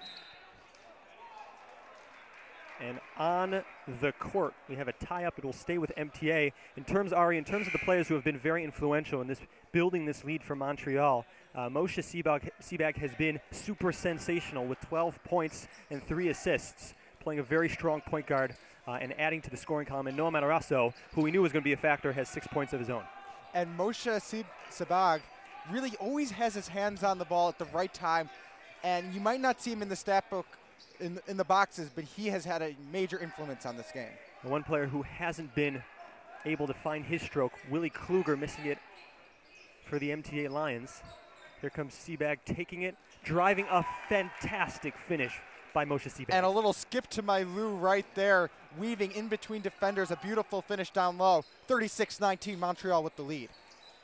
And on the court, we have a tie-up. It will stay with MTA. In terms of the players who have been very influential in building this lead for Montreal, Moshe Sebag has been super sensational with 12 points and 3 assists, playing a very strong point guard and adding to the scoring column. And Noah Matarasso, who we knew was going to be a factor, has 6 points of his own. And Moshe Sebag really always has his hands on the ball at the right time. And you might not see him in the stat book in the boxes, but he has had a major influence on this game. The one player who hasn't been able to find his stroke, Willie Kluger, missing it for the MTA Lions. Here comes Sebag taking it, driving a fantastic finish by Moshe Sebag. And a little skip to my Lou right there, weaving in between defenders, a beautiful finish down low. 36-19, Montreal with the lead.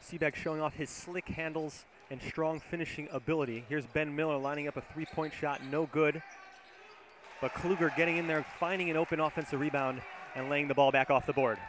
Sebag showing off his slick handles and strong finishing ability. Here's Ben Miller lining up a three-point shot, no good. But Kluger getting in there, finding an open offensive rebound, and laying the ball back off the board.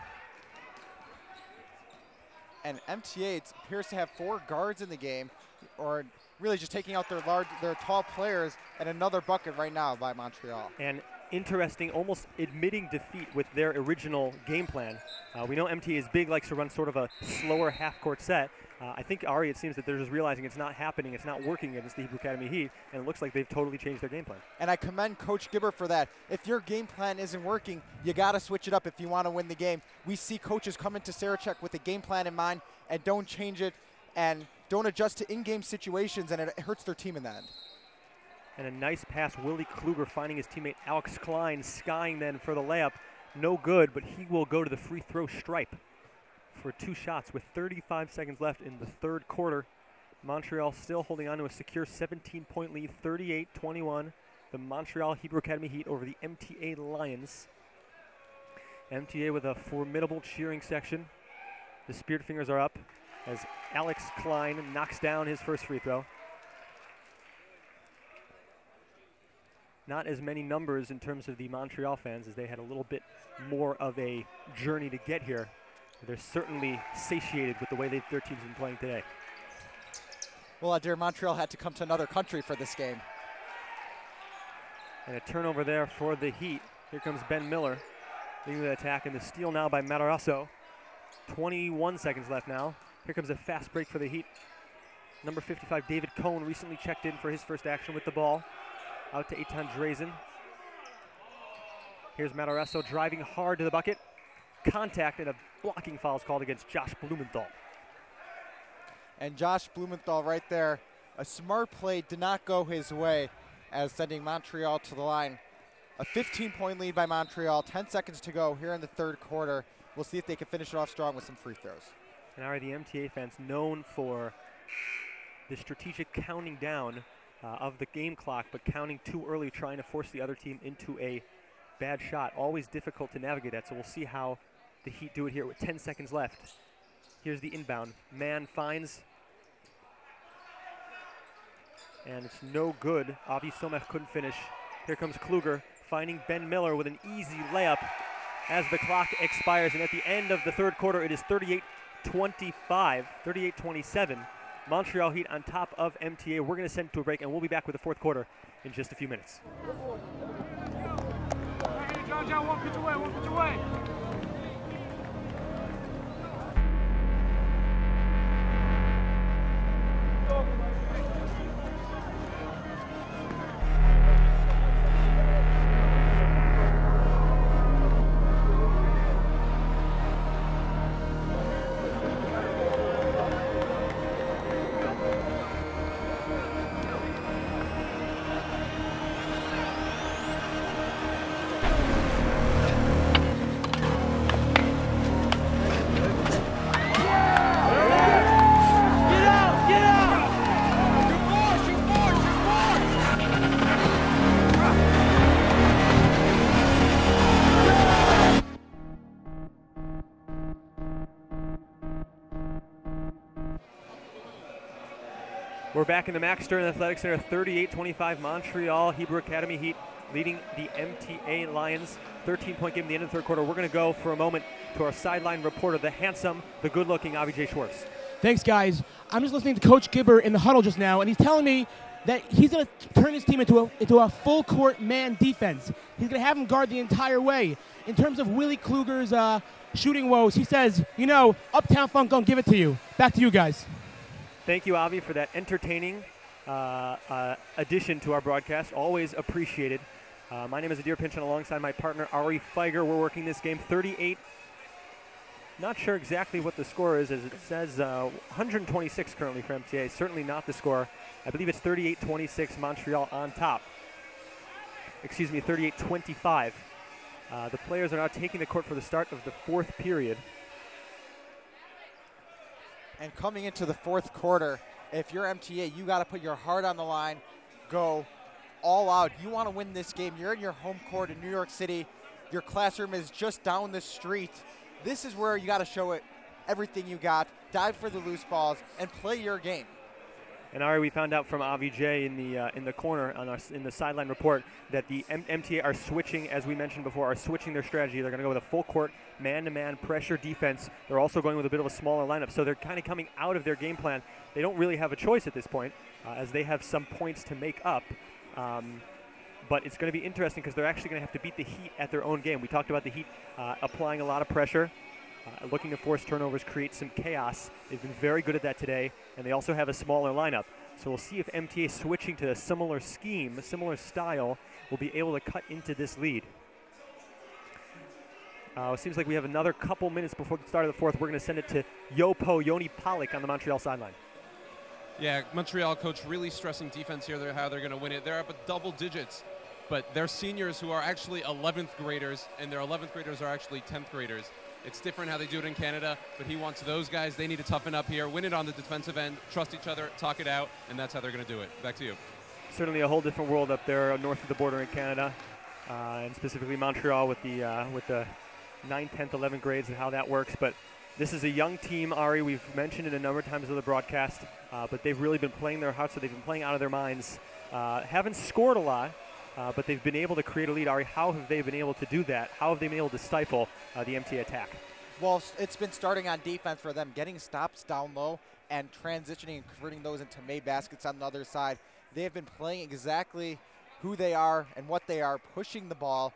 And MTA appears to have 4 guards in the game, or really just taking out their tall players, and another bucket right now by Montreal. And interesting, almost admitting defeat with their original game plan. We know MTA is big, likes to run sort of a slower half-court set. I think, Ari, it seems that they're just realizing it's not happening, it's not working against the Hebrew Academy Heat, and it looks like they've totally changed their game plan. And I commend Coach Gibber for that. If your game plan isn't working, you got to switch it up if you want to win the game. We see coaches come into Sarachek with a game plan in mind and don't change it and don't adjust to in-game situations, and it hurts their team in the end. And a nice pass, Willie Kluger finding his teammate Alex Klein, skying then for the layup. No good, but he will go to the free throw stripe for 2 shots with 35 seconds left in the third quarter. Montreal still holding on to a secure 17-point lead, 38-21. The Montreal Hebrew Academy Heat over the MTA Lions. MTA with a formidable cheering section. The Spirit Fingers are up as Alex Klein knocks down his first free throw. Not as many numbers in terms of the Montreal fans, as they had a little bit more of a journey to get here. They're certainly satiated with the way their team's been playing today. Well, dear Montreal had to come to another country for this game. And a turnover there for the Heat. Here comes Ben Miller leading the attack, and the steal now by Matarasso. 21 seconds left now. Here comes a fast break for the Heat. Number 55, David Cohn, recently checked in for his first action with the ball. Out to Eitan Drazen. Here's Matarazzo driving hard to the bucket. Contact and a blocking foul is called against Josh Blumenthal. And Josh Blumenthal right there, a smart play did not go his way as sending Montreal to the line. A 15-point lead by Montreal, 10 seconds to go here in the third quarter. We'll see if they can finish it off strong with some free throws. And are the MTA fans known for the strategic counting down of the game clock, but counting too early, trying to force the other team into a bad shot. Always difficult to navigate that, so we'll see how the Heat do it here with 10 seconds left. Here's the inbound. Man finds, and it's no good. Avi Somech couldn't finish. Here comes Kluger finding Ben Miller with an easy layup as the clock expires. And at the end of the third quarter, it is 38-27. Montreal Heat on top of MTA. We're going to send it to a break, and we'll be back with the fourth quarter in just a few minutes. John, one pitch away, one pitch away. We're back in the Max Stern Athletic Center, 38-25 Montreal Hebrew Academy Heat leading the MTA Lions. 13-point game at the end of the third quarter. We're going to go for a moment to our sideline reporter, the handsome, the good-looking Avi J. Schwartz. Thanks, guys. I'm just listening to Coach Gibber in the huddle just now, and he's telling me that he's going to turn his team into a full-court man defense. He's going to have him guard the entire way. In terms of Willie Kluger's shooting woes, he says, you know, Uptown Funk going to give it to you. Back to you guys. Thank you, Avi, for that entertaining addition to our broadcast. Always appreciated. My name is Adir Pinchon alongside my partner, Ari Feiger. We're working this game 38. Not sure exactly what the score is, as it says 126 currently for MTA. Certainly not the score. I believe it's 38-26, Montreal on top. Excuse me, 38-25. The players are now taking the court for the start of the fourth period. And coming into the fourth quarter, if you're MTA, you got to put your heart on the line, go all out. You want to win this game. You're in your home court in New York City. Your classroom is just down the street. This is where you got to show it everything you got, dive for the loose balls, and play your game. And Ari, we found out from Avi J in the corner in the sideline report that the MTA are switching, as we mentioned before, are switching their strategy. They're going to go with a full court man-to-man pressure defense. They're also going with a bit of a smaller lineup, so they're kind of coming out of their game plan. They don't really have a choice at this point, as they have some points to make up. But it's going to be interesting because they're actually going to have to beat the Heat at their own game. We talked about the Heat applying a lot of pressure. Looking to force turnovers, create some chaos. They've been very good at that today, and they also have a smaller lineup. So we'll see if MTA switching to a similar scheme, a similar style, will be able to cut into this lead. It seems like we have another couple minutes before the start of the fourth. We're going to send it to Yoni Pollock on the Montreal sideline. Yeah, Montreal coach really stressing defense here, how they're going to win it. They're up at double digits, but they're seniors who are actually 11th graders, and their 11th graders are actually 10th graders. It's different how they do it in Canada, but he wants those guys. They need to toughen up here, win it on the defensive end, trust each other, talk it out, and that's how they're going to do it. Back to you. Certainly a whole different world up there north of the border in Canada, and specifically Montreal with the 9th, 10th, 11th grades and how that works. But this is a young team, Ari. We've mentioned it a number of times on the broadcast, but they've really been playing their hearts, so they've been playing out of their minds. Haven't scored a lot, but they've been able to create a lead. Ari, how have they been able to do that? How have they been able to stifle the MTA attack? Well, it's been starting on defense for them, getting stops down low and transitioning and converting those into made baskets on the other side. They have been playing exactly who they are and what they are, pushing the ball,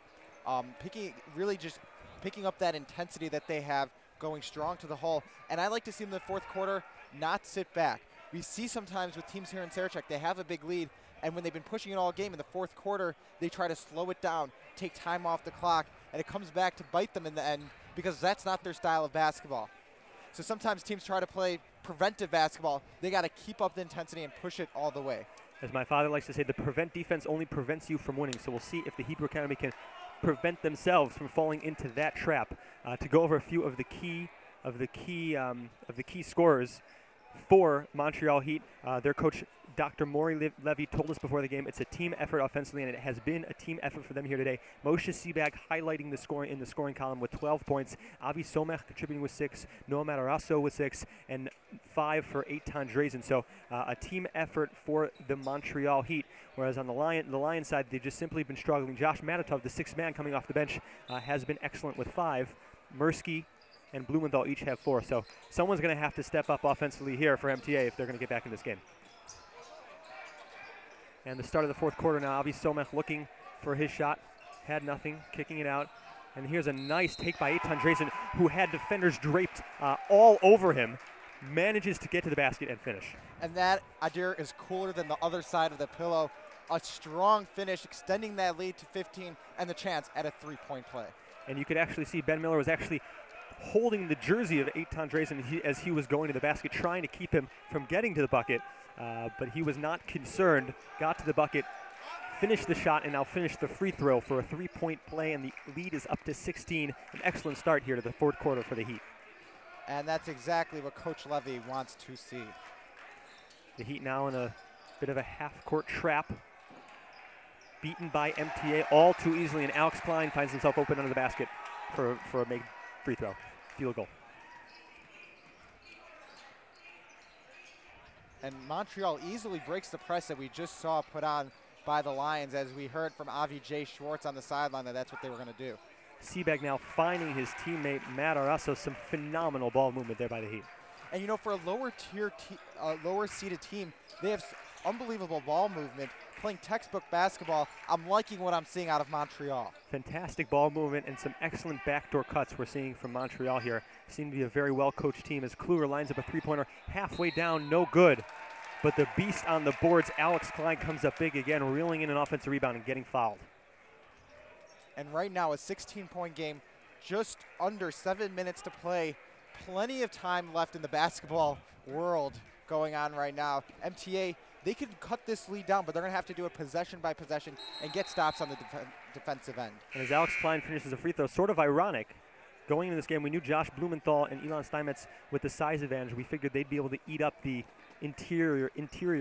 picking up that intensity that they have, going strong to the hole. And I like to see them in the fourth quarter not sit back. We see sometimes with teams here in Sarachek, they have a big lead, and when they've been pushing it all game in the fourth quarter, they try to slow it down, take time off the clock, and it comes back to bite them in the end because that's not their style of basketball. So sometimes teams try to play preventive basketball. They got to keep up the intensity and push it all the way. As my father likes to say, the prevent defense only prevents you from winning. So we'll see if the Hebrew Academy can prevent themselves from falling into that trap. To go over a few of the key scorers for Montreal Heat, their coach Dr. Maury Levy told us before the game it's a team effort offensively, and it has been a team effort for them here today. Moshe Sebag highlighting the scoring in the scoring column with 12 points. Avi Somech contributing with 6. Noah Matarasso with 6, and 5 for Eitan Drazen. So a team effort for the Montreal Heat. Whereas on the Lion side, they've just simply been struggling. Josh Matatov, the 6th man coming off the bench, has been excellent with 5. Mursky and Blumenthal each have 4. So someone's going to have to step up offensively here for MTA if they're going to get back in this game. And the start of the fourth quarter now, Avi Somech looking for his shot. Had nothing, kicking it out. And here's a nice take by Eitan Drazen, who had defenders draped all over him. Manages to get to the basket and finish. And that, Adir, is cooler than the other side of the pillow. A strong finish, extending that lead to 15, and the chance at a three-point play. And you could actually see Ben Miller was actually holding the jersey of Eitan Drazen as he was going to the basket, trying to keep him from getting to the bucket. But he was not concerned, got to the bucket, finished the shot, and now finished the free throw for a three-point play, and the lead is up to 16. An excellent start here to the fourth quarter for the Heat. And that's exactly what Coach Levy wants to see. The Heat now in a bit of a half-court trap. Beaten by MTA all too easily, and Alex Klein finds himself open under the basket for a made free throw, field goal. And Montreal easily breaks the press that we just saw put on by the Lions, as we heard from Avi J. Schwartz on the sideline that that's what they were going to do. Sebag now finding his teammate Matt Arasso. Some phenomenal ball movement there by the Heat. And you know, for a lower seeded team, they have unbelievable ball movement, playing textbook basketball. I'm liking what I'm seeing out of Montreal. Fantastic ball movement and some excellent backdoor cuts we're seeing from Montreal here. Seem to be a very well-coached team as Kluger lines up a three-pointer halfway down, no good. But the beast on the boards, Alex Klein, comes up big again, reeling in an offensive rebound and getting fouled. And right now, a 16-point game, just under 7 minutes to play. Plenty of time left in the basketball world going on right now. MTA, they could cut this lead down, but they're going to have to do it possession by possession and get stops on the defensive end. And as Alex Klein finishes a free throw, sort of ironic. Going into this game, we knew Josh Blumenthal and Elon Steinmetz with the size advantage. We figured they'd be able to eat up the interior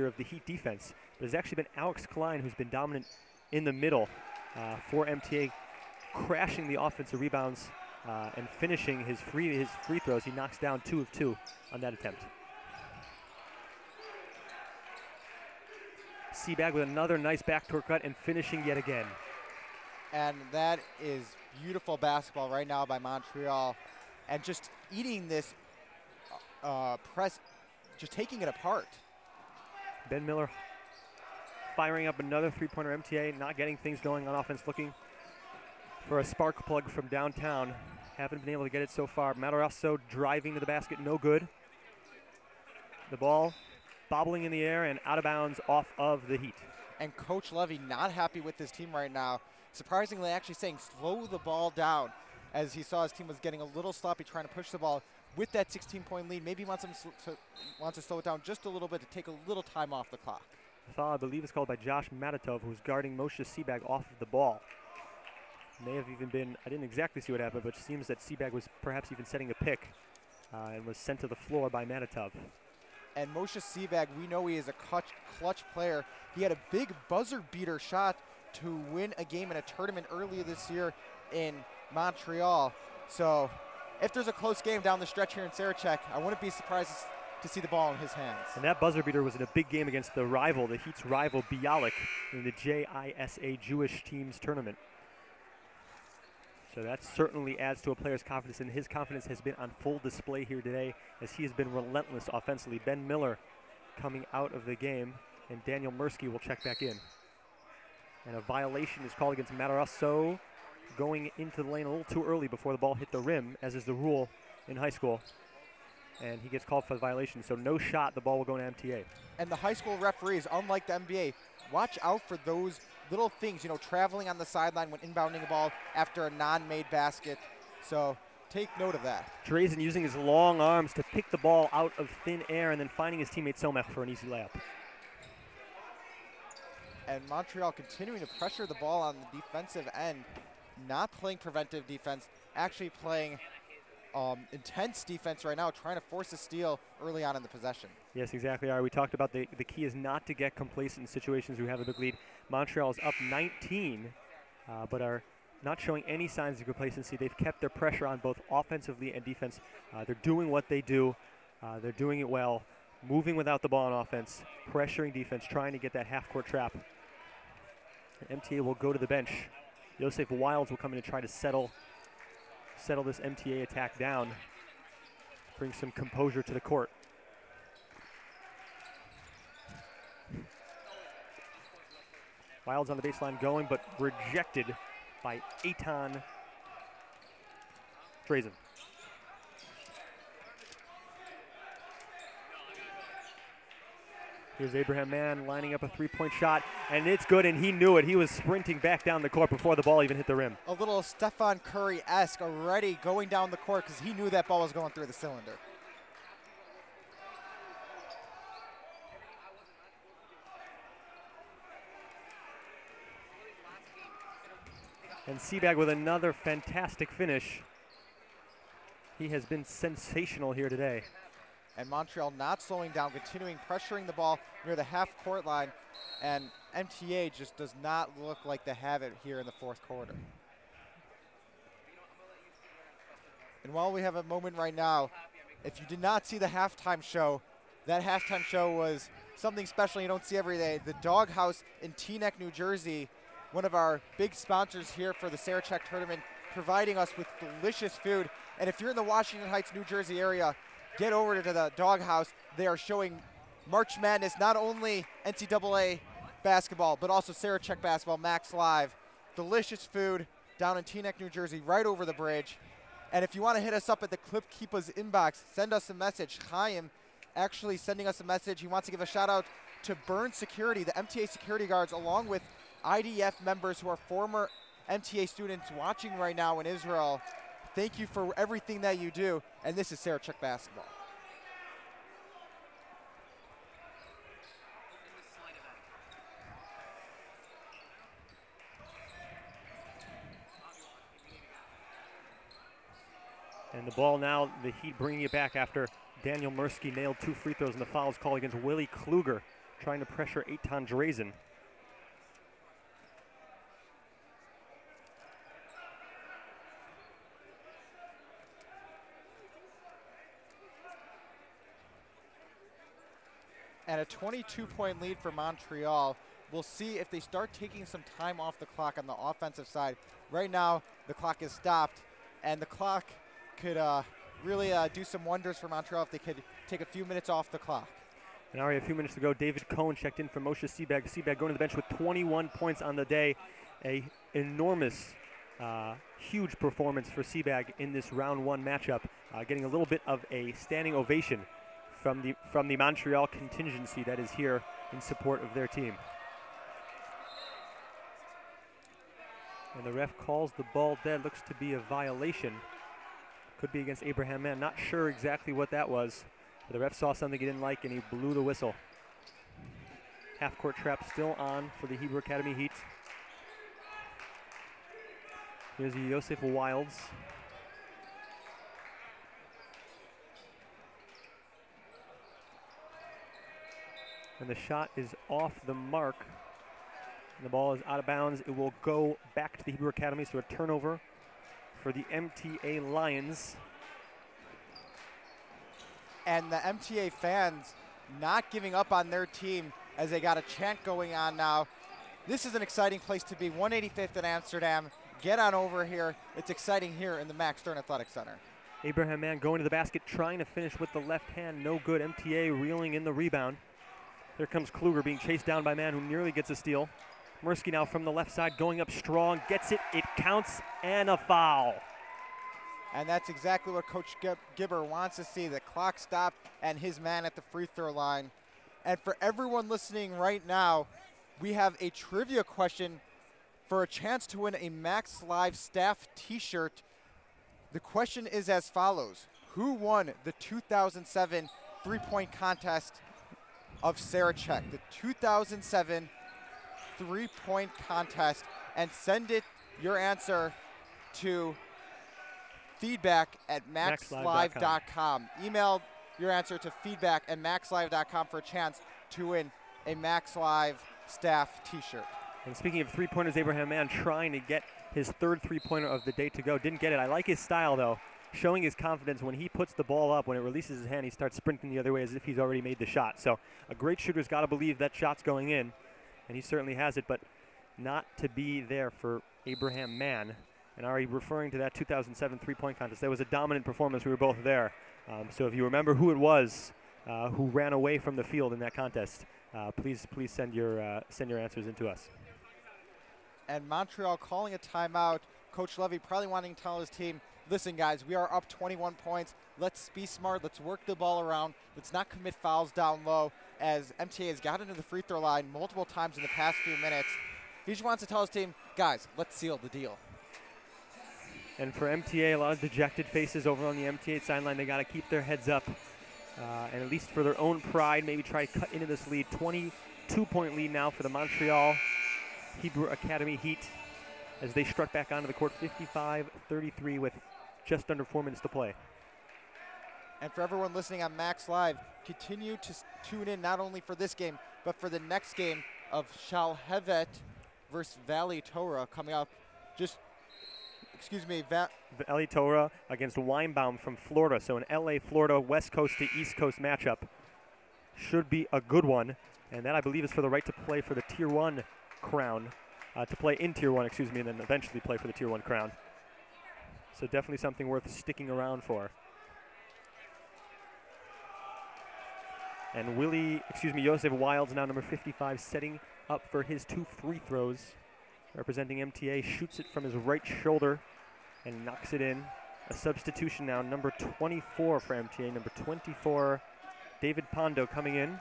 of the Heat defense. But it's actually been Alex Klein who's been dominant in the middle for MTA, crashing the offensive rebounds and finishing his free throws. He knocks down 2 of 2 on that attempt. Sebag with another nice backdoor cut and finishing yet again. And that is beautiful basketball right now by Montreal. And just eating this press, just taking it apart. Ben Miller firing up another three-pointer. MTA not getting things going on offense, looking for a spark plug from downtown. Haven't been able to get it so far. Matarasso driving to the basket, no good. The ball bobbling in the air and out of bounds off of the Heat. And Coach Levy not happy with this team right now. Surprisingly, actually saying slow the ball down, as he saw his team was getting a little sloppy trying to push the ball with that 16-point lead. Maybe wants to slow it down just a little bit to take a little time off the clock. The foul, I believe, is called by Josh Matatov, who's guarding Moshe Sebag off of the ball. May have even been, I didn't exactly see what happened, but it seems that Sebag was perhaps even setting a pick and was sent to the floor by Matatov. And Moshe Sebag, we know he is a clutch player. He had a big buzzer beater shot to win a game in a tournament earlier this year in Montreal. So if there's a close game down the stretch here in Sarachek, I wouldn't be surprised to see the ball in his hands. And that buzzer beater was in a big game against the rival, the Heat's rival, Bialik, in the JISA Jewish Teams Tournament. So that certainly adds to a player's confidence, and his confidence has been on full display here today as he has been relentless offensively. Ben Miller coming out of the game, and Daniel Mursky will check back in. And a violation is called against Matarasso, going into the lane a little too early before the ball hit the rim, as is the rule in high school. and he gets called for the violation. So no shot, the ball will go to MTA. And the high school referees, unlike the NBA, watch out for those little things, you know, traveling on the sideline when inbounding a ball after a non-made basket. So take note of that. Drazen using his long arms to pick the ball out of thin air and then finding his teammate Somech for an easy layup. And Montreal continuing to pressure the ball on the defensive end, not playing preventive defense, actually playing intense defense right now, trying to force a steal early on in the possession. Yes, exactly. All right, we talked about the key is not to get complacent in situations we have a big lead. Montreal is up 19, but are not showing any signs of complacency. They've kept their pressure on both offensively and defense. They're doing what they do. They're doing it well, moving without the ball on offense, pressuring defense, trying to get that half-court trap. And MTA will go to the bench. Yosef Wilds will come in and try to settle this MTA attack down, bring some composure to the court. Wilds on the baseline going, but rejected by Eitan Drazen. Here's Abraham Mann lining up a three-point shot, and it's good, and he knew it. He was sprinting back down the court before the ball even hit the rim. A little Stephen Curry-esque already going down the court because he knew that ball was going through the cylinder. And Seabag with another fantastic finish. He has been sensational here today. And Montreal not slowing down, continuing pressuring the ball near the half-court line, and MTA just does not look like they have it here in the fourth quarter. And while we have a moment right now, if you did not see the halftime show, that halftime show was something special you don't see every day. The Doghouse in Teaneck, New Jersey, one of our big sponsors here for the Sarachek tournament, providing us with delicious food. And if you're in the Washington Heights, New Jersey area, get over to the Doghouse. They are showing March Madness, not only NCAA basketball, but also Sarachek basketball, Max Live. Delicious food down in Teaneck, New Jersey, right over the bridge. And if you want to hit us up at the Clip Keepa's inbox, send us a message. Chaim actually sending us a message. He wants to give a shout out to Burn Security, the MTA security guards, along with IDF members who are former MTA students watching right now in Israel. Thank you for everything that you do, and this is Sarachek basketball. And the ball now, the Heat bringing it back after Daniel Mursky nailed 2 free throws, and the foul's called against Willie Kluger, trying to pressure Eitan Drazen. And a 22-point lead for Montreal. We'll see if they start taking some time off the clock on the offensive side. Right now, the clock is stopped, and the clock could really do some wonders for Montreal if they could take a few minutes off the clock. And already a few minutes to go, David Cohn checked in for Moshe Seabag. Seabag going to the bench with 21 points on the day. A enormous, huge performance for Seabag in this round one matchup, getting a little bit of a standing ovation from the Montreal contingency that is here in support of their team. And the ref calls the ball dead. Looks to be a violation. Could be against Abraham Mann. Not sure exactly what that was. But the ref saw something he didn't like and he blew the whistle. Half-court trap still on for the Hebrew Academy Heat. Here's Yosef Wilds. And the shot is off the mark. And the ball is out of bounds. It will go back to the Hebrew Academy, so a turnover for the MTA Lions. And the MTA fans not giving up on their team as they got a chant going on now. This is an exciting place to be. 185th in Amsterdam. Get on over here. It's exciting here in the Max Stern Athletic Center. Abraham Mann going to the basket, trying to finish with the left hand. No good. MTA reeling in the rebound. Here comes Kluger being chased down by Mann, who nearly gets a steal. Mursky now from the left side going up strong. Gets it. It counts, and a foul. And that's exactly what Coach Gibber wants to see, the clock stopped and his man at the free throw line. And for everyone listening right now, we have a trivia question for a chance to win a Max Live staff t-shirt. The question is as follows. Who won the 2007 three-point contest of Sarachek? The 2007 three-point contest. And send your answer to feedback@maxlive.com. Email your answer to feedback@maxlive.com for a chance to win a Max Live staff t-shirt. And speaking of three-pointers, Abraham Mann trying to get his third three-pointer of the day to go. Didn't get it. I like his style, though, showing his confidence. When he puts the ball up, when it releases his hand, he starts sprinting the other way as if he's already made the shot. So a great shooter's got to believe that shot's going in, and he certainly has it, but not to be there for Abraham Mann. And Ari, referring to that 2007 three-point contest, that was a dominant performance. We were both there. So if you remember who it was who ran away from the field in that contest, please send your answers in to us. And Montreal calling a timeout. Coach Levy probably wanting to tell his team, listen, guys, we are up 21 points. Let's be smart. Let's work the ball around. Let's not commit fouls down low, as MTA has gotten into the free throw line multiple times in the past few minutes. He just wants to tell his team, guys, let's seal the deal. And for MTA, a lot of dejected faces over on the MTA sideline. They got to keep their heads up, and at least for their own pride, maybe try to cut into this lead. 22-point lead now for the Montreal Hebrew Academy Heat as they struck back onto the court 55-33 with just under 4 minutes to play. And for everyone listening on Max Live, continue to tune in not only for this game, but for the next game of Shalhevet versus Valley Torah coming up. Valley Torah against Weinbaum from Florida. So an LA, Florida, West Coast to East Coast matchup. Should be a good one. And that, I believe, is for the right to play for the Tier 1 crown. To play in Tier 1, excuse me, and then eventually play for the Tier 1 crown. So definitely something worth sticking around for. And Yosef Wilds, now number 55, setting up for his 2 free throws. Representing MTA, shoots it from his right shoulder and knocks it in. A substitution now, number 24 for MTA, number 24, David Pondo coming in.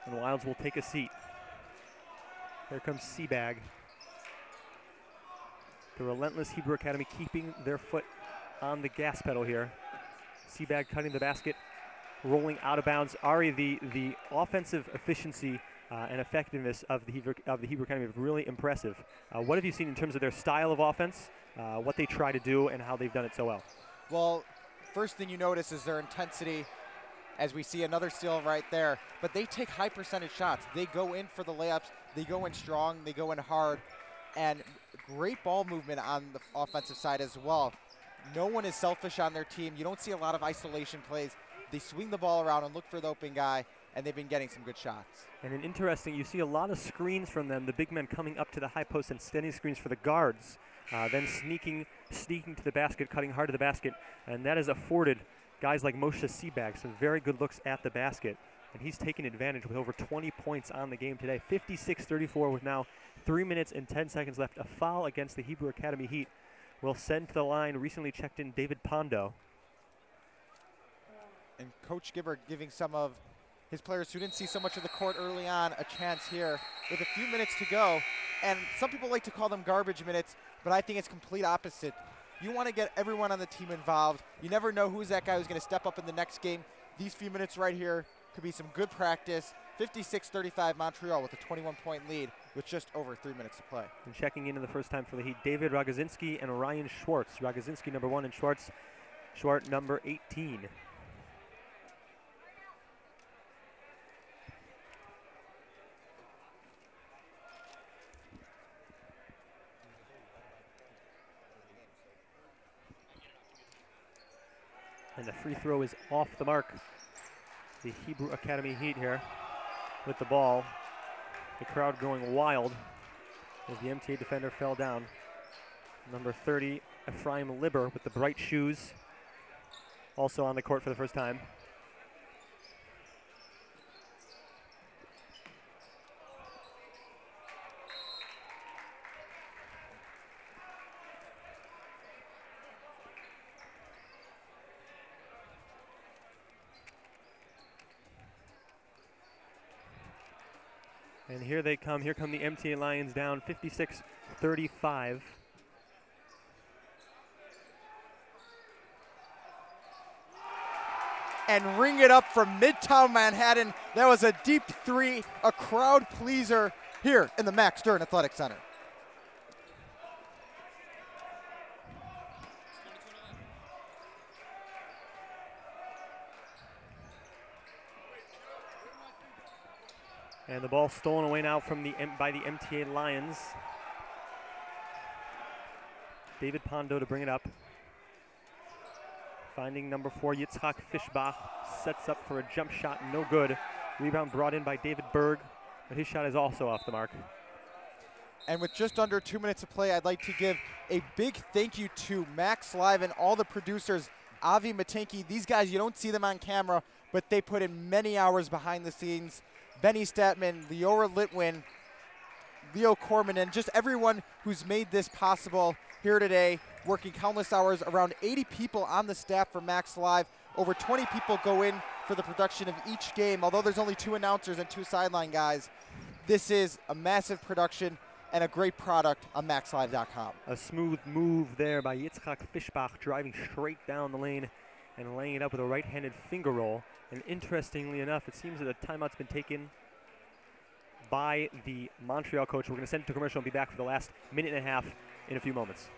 And Wilds will take a seat. Here comes Seabag. The relentless Hebrew Academy keeping their foot on the gas pedal here. Seabag cutting the basket, rolling out of bounds. Ari, the offensive efficiency and effectiveness of the Hebrew Academy is really impressive. What have you seen in terms of their style of offense, what they try to do, and how they've done it so well? Well, first thing you notice is their intensity, as we see another steal right there. But they take high percentage shots. They go in for the layups. They go in strong. They go in hard. And great ball movement on the offensive side as well. No one is selfish on their team. You don't see a lot of isolation plays. They swing the ball around and look for the open guy, and they've been getting some good shots. And an interesting, you see a lot of screens from them, the big men coming up to the high post and standing screens for the guards, then sneaking to the basket, cutting hard to the basket, and that has afforded guys like Moshe Seabag some very good looks at the basket, and he's taken advantage with over 20 points on the game today. 56-34 with now 3 minutes and 10 seconds left. A foul against the Hebrew Academy Heat will send to the line recently checked in David Pondo. And Coach Gibber giving some of his players who didn't see so much of the court early on a chance here with a few minutes to go. And some people like to call them garbage minutes, but I think it's complete opposite. You want to get everyone on the team involved. You never know who's that guy who's going to step up in the next game. These few minutes right here could be some good practice. 56-35 Montreal with a 21-point lead with just over 3 minutes to play. And checking in the first time for the Heat, David Rogozinski and Ryan Schwartz. Rogozinski number 1 and Schwartz number 18. And the free throw is off the mark. The Hebrew Academy Heat here with the ball. The crowd going wild as the MTA defender fell down. Number 30, Ephraim Liber with the bright shoes, also on the court for the first time. And here they come. Here come the MTA Lions down 56-35. And ring it up from Midtown Manhattan. That was a deep three, a crowd pleaser here in the Max Stern Athletic Center. And the ball stolen away now from by the MTA Lions. David Pondo to bring it up. Finding number 4, Yitzhak Fischbach, sets up for a jump shot, no good. Rebound brought in by David Berg, but his shot is also off the mark. And with just under 2 minutes to play, I'd like to give a big thank you to Max Live and all the producers, Avi Matenki. These guys, you don't see them on camera, but they put in many hours behind the scenes. Benny Statman, Leora Litwin, Leo Corman, and just everyone who's made this possible here today, working countless hours. Around 80 people on the staff for Max Live. Over 20 people go in for the production of each game. Although there's only 2 announcers and 2 sideline guys, this is a massive production and a great product on MaxLive.com. A smooth move there by Yitzhak Fischbach, driving straight down the lane and laying it up with a right-handed finger roll. And interestingly enough, it seems that a timeout's been taken by the Montreal coach. We're going to send it to commercial and be back for the last minute and a half in a few moments.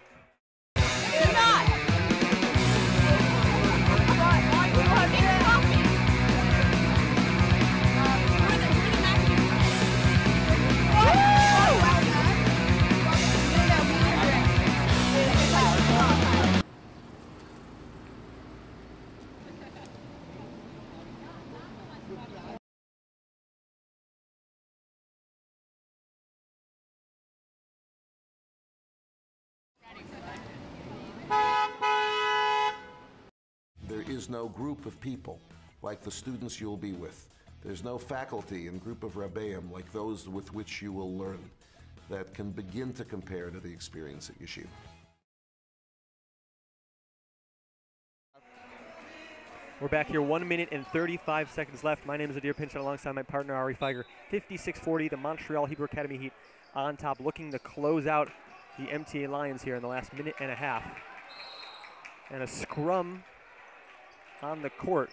There is no group of people like the students you'll be with. There's no faculty and group of Rebbeim like those with which you will learn that can begin to compare to the experience at Yeshiva. We're back here, 1 minute and 35 seconds left. My name is Adir Pinchot alongside my partner Ari Feiger. 56-40, the Montreal Hebrew Academy Heat on top, looking to close out the MTA Lions here in the last minute and a half. And a scrum on the court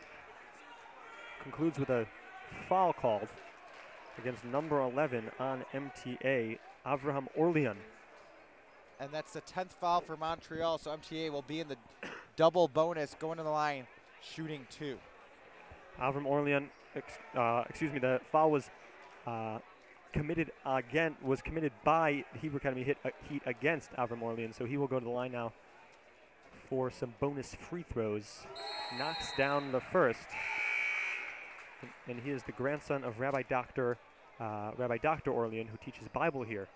concludes with a foul called against number 11 on MTA, Avraham Orlean. And that's the 10th foul for Montreal, so MTA will be in the double bonus, going to the line, shooting 2. Avraham Orlean, the foul was committed by the Hebrew Academy Heat against Avraham Orlean, so he will go to the line now for some bonus free throws. Knocks down the first. And he is the grandson of Rabbi Dr. Orlean, who teaches Bible here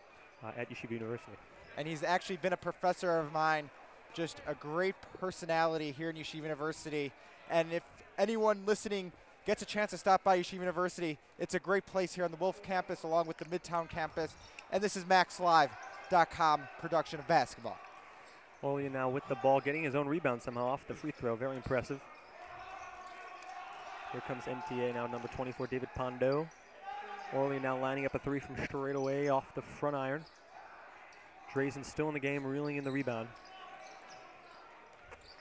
at Yeshiva University. And he's actually been a professor of mine, just a great personality here in Yeshiva University. And if anyone listening gets a chance to stop by Yeshiva University, it's a great place here on the Wolf campus along with the Midtown campus. And this is MaxLive.com production of basketball. Orlean now with the ball, getting his own rebound somehow off the free throw. Very impressive. Here comes MTA now, number 24, David Pondo. Orlean now lining up a 3 from straight away off the front iron. Drazen still in the game, reeling in the rebound.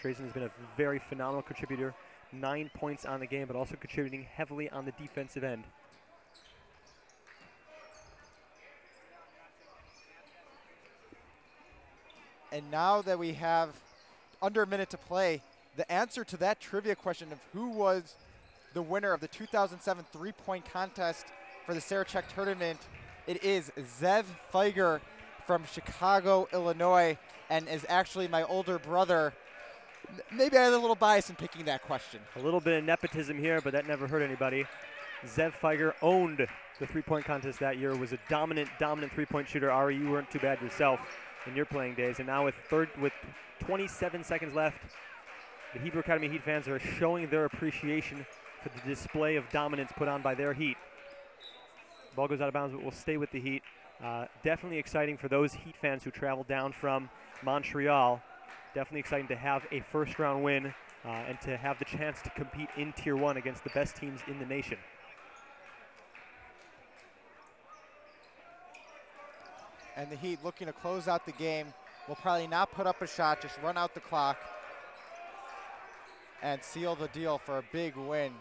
Drazen has been a very phenomenal contributor. 9 points on the game, but also contributing heavily on the defensive end. And now that we have under a minute to play, the answer to that trivia question of who was the winner of the 2007 three-point contest for the Sarachek tournament, it is Zev Feiger from Chicago, Illinois, and is actually my older brother. Maybe I had a little bias in picking that question. A little bit of nepotism here, but that never hurt anybody. Zev Feiger owned the three-point contest that year, was a dominant three-point shooter. Ari, you weren't too bad yourself in your playing days. And now with 27 seconds left, the Hebrew Academy Heat fans are showing their appreciation for the display of dominance put on by their Heat. Ball goes out of bounds, but will stay with the Heat. Definitely exciting for those Heat fans who traveled down from Montreal. Definitely exciting to have a first-round win and to have the chance to compete in Tier 1 against the best teams in the nation. And the Heat looking to close out the game. Will probably not put up a shot, just run out the clock and seal the deal for a big win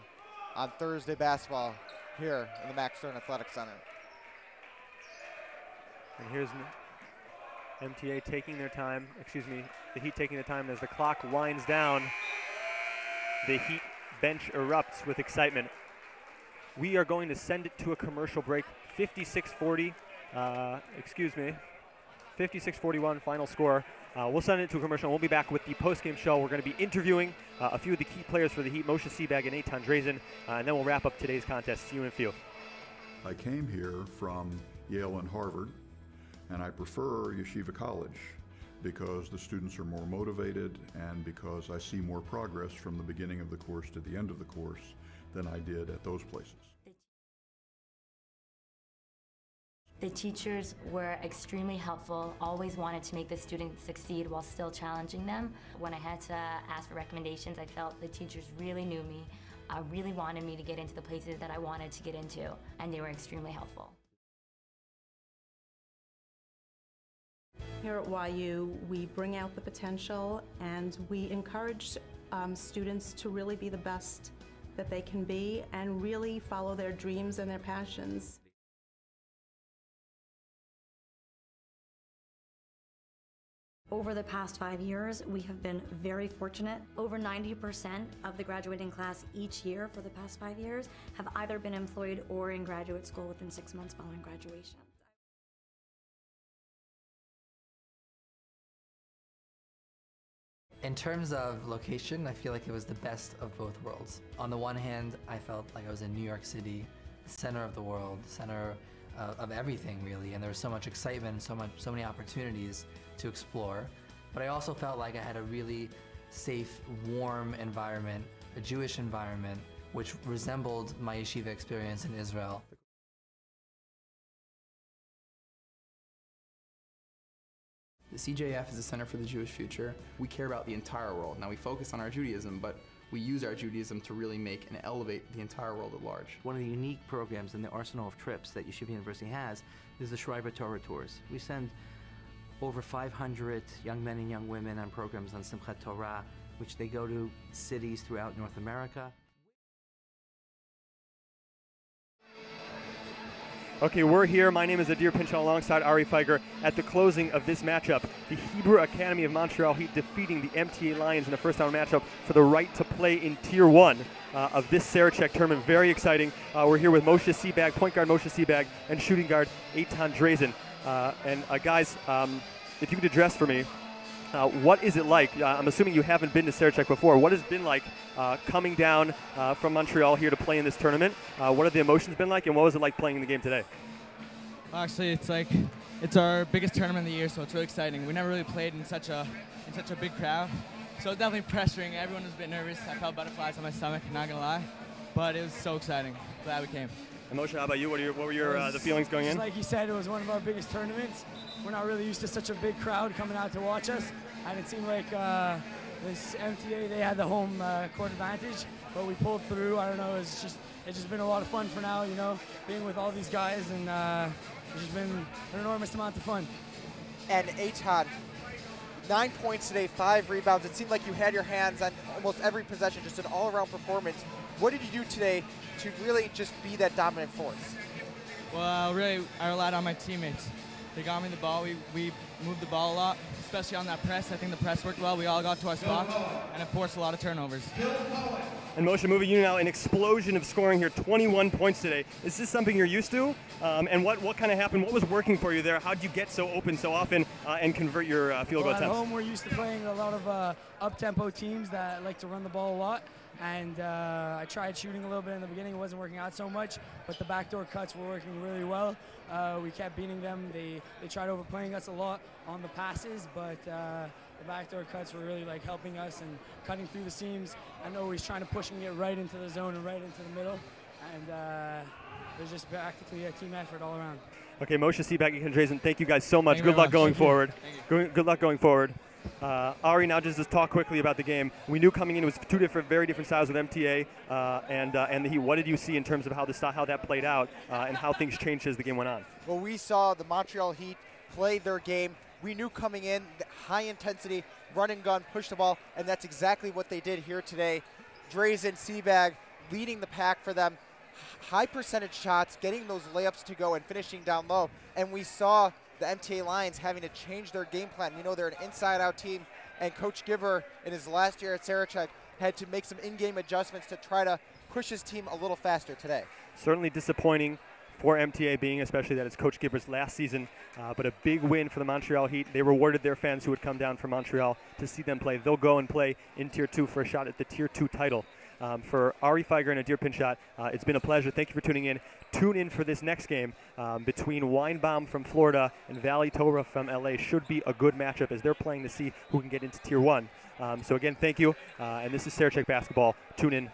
on Thursday basketball here in the Max Stern Athletic Center. And here's MTA taking their time, excuse me, the Heat taking the time as the clock winds down. The Heat bench erupts with excitement. We are going to send it to a commercial break. 56-40, 56-41 final score. We'll send it to a commercial. We'll be back with the post-game show. We're going to be interviewing a few of the key players for the Heat, Moshe Seabag and Eitan Drazen, and then we'll wrap up today's contest. See you in a few. I came here from Yale and Harvard, and I prefer Yeshiva College because the students are more motivated and because I see more progress from the beginning of the course to the end of the course than I did at those places. The teachers were extremely helpful, always wanted to make the students succeed while still challenging them. When I had to ask for recommendations, I felt the teachers really knew me, really wanted me to get into the places that I wanted to get into, and they were extremely helpful. Here at YU, we bring out the potential and we encourage students to really be the best that they can be and really follow their dreams and their passions. Over the past 5 years, we have been very fortunate. Over 90% of the graduating class each year for the past 5 years have either been employed or in graduate school within 6 months following graduation. In terms of location, I feel like it was the best of both worlds. On the one hand, I felt like I was in New York City, center of the world, center of everything really, and there was so much excitement, so many opportunities to explore. But I also felt like I had a really safe, warm environment, a Jewish environment, which resembled my yeshiva experience in Israel. The CJF is the Center for the Jewish Future. We care about the entire world. Now we focus on our Judaism, but we use our Judaism to really make and elevate the entire world at large. One of the unique programs in the arsenal of trips that Yeshiva University has is the Schreiber Torah Tours. We send over 500 young men and young women on programs on Simchat Torah, which they go to cities throughout North America. Okay, we're here. My name is Adir Pinchot alongside Ari Feiger at the closing of this matchup. The Hebrew Academy of Montreal Heat defeating the MTA Lions in a first-round matchup for the right to play in Tier 1 of this Sarachek tournament. Very exciting. We're here with Moshe Seabag, point guard Moshe Seabag, and shooting guard Eitan Drazen. Guys, if you could address for me, what is it like? I'm assuming you haven't been to Sarachek before. What has it been like coming down from Montreal here to play in this tournament? What have the emotions been like, and what was it like playing in the game today? Actually, it's our biggest tournament of the year, so it's really exciting. We never really played in such a big crowd, so it's definitely pressuring. Everyone was a bit nervous. I felt butterflies on my stomach, not gonna lie, but it was so exciting. Glad we came. And Moshe, how about you? What were your the feelings going in? Like you said, it was one of our biggest tournaments. We're not really used to such a big crowd coming out to watch us, and it seemed like this MTA, they had the home court advantage, but we pulled through. I don't know, it's just been a lot of fun for now, you know, being with all these guys, and it's just been an enormous amount of fun. And Eitan, 9 points today, 5 rebounds. It seemed like you had your hands on almost every possession, just an all-around performance. What did you do today to really just be that dominant force? Well, really, I relied on my teammates. They got me the ball. We moved the ball a lot, especially on that press. I think the press worked well. We all got to our spots, and it forced a lot of turnovers. And Moshe, moving you now, an explosion of scoring here, 21 points today. Is this something you're used to? And what kind of happened? What was working for you there? How did you get so open so often and convert your field goal attempts? At home, we're used to playing a lot of up-tempo teams that like to run the ball a lot. And I tried shooting a little bit in the beginning. It wasn't working out so much, but the backdoor cuts were working really well. We kept beating them. They tried overplaying us a lot on the passes, but the backdoor cuts were really like helping us and cutting through the seams and always trying to pushing it right into the zone and right into the middle. And it was just practically a team effort all around. Okay, Moshe Seabag and Drazen, thank you guys so much. Good luck going forward. Good luck going forward. Ari, now just to talk quickly about the game. We knew coming in it was two very different styles with MTA and the Heat. What did you see in terms of how that played out and how things changed as the game went on? Well, we saw the Montreal Heat play their game. We knew coming in, high intensity, run and gun, push the ball, and that's exactly what they did here today. Drazen, Seabag leading the pack for them. High percentage shots, getting those layups to go and finishing down low. And we saw the MTA Lions having to change their game plan. You know, they're an inside-out team, and Coach Gibber in his last year at Sarachek had to make some in-game adjustments to try to push his team a little faster today. Certainly disappointing for MTA, being especially that it's Coach Gibber's last season, but a big win for the Montreal Heat. They rewarded their fans who would come down from Montreal to see them play. They'll go and play in Tier 2 for a shot at the Tier 2 title. For Ari Feiger and Adir Pinchot, it's been a pleasure. Thank you for tuning in. Tune in for this next game between Weinbaum from Florida and Valley Torah from LA. Should be a good matchup as they're playing to see who can get into Tier 1. So again, thank you. And this is Sarachek Basketball. Tune in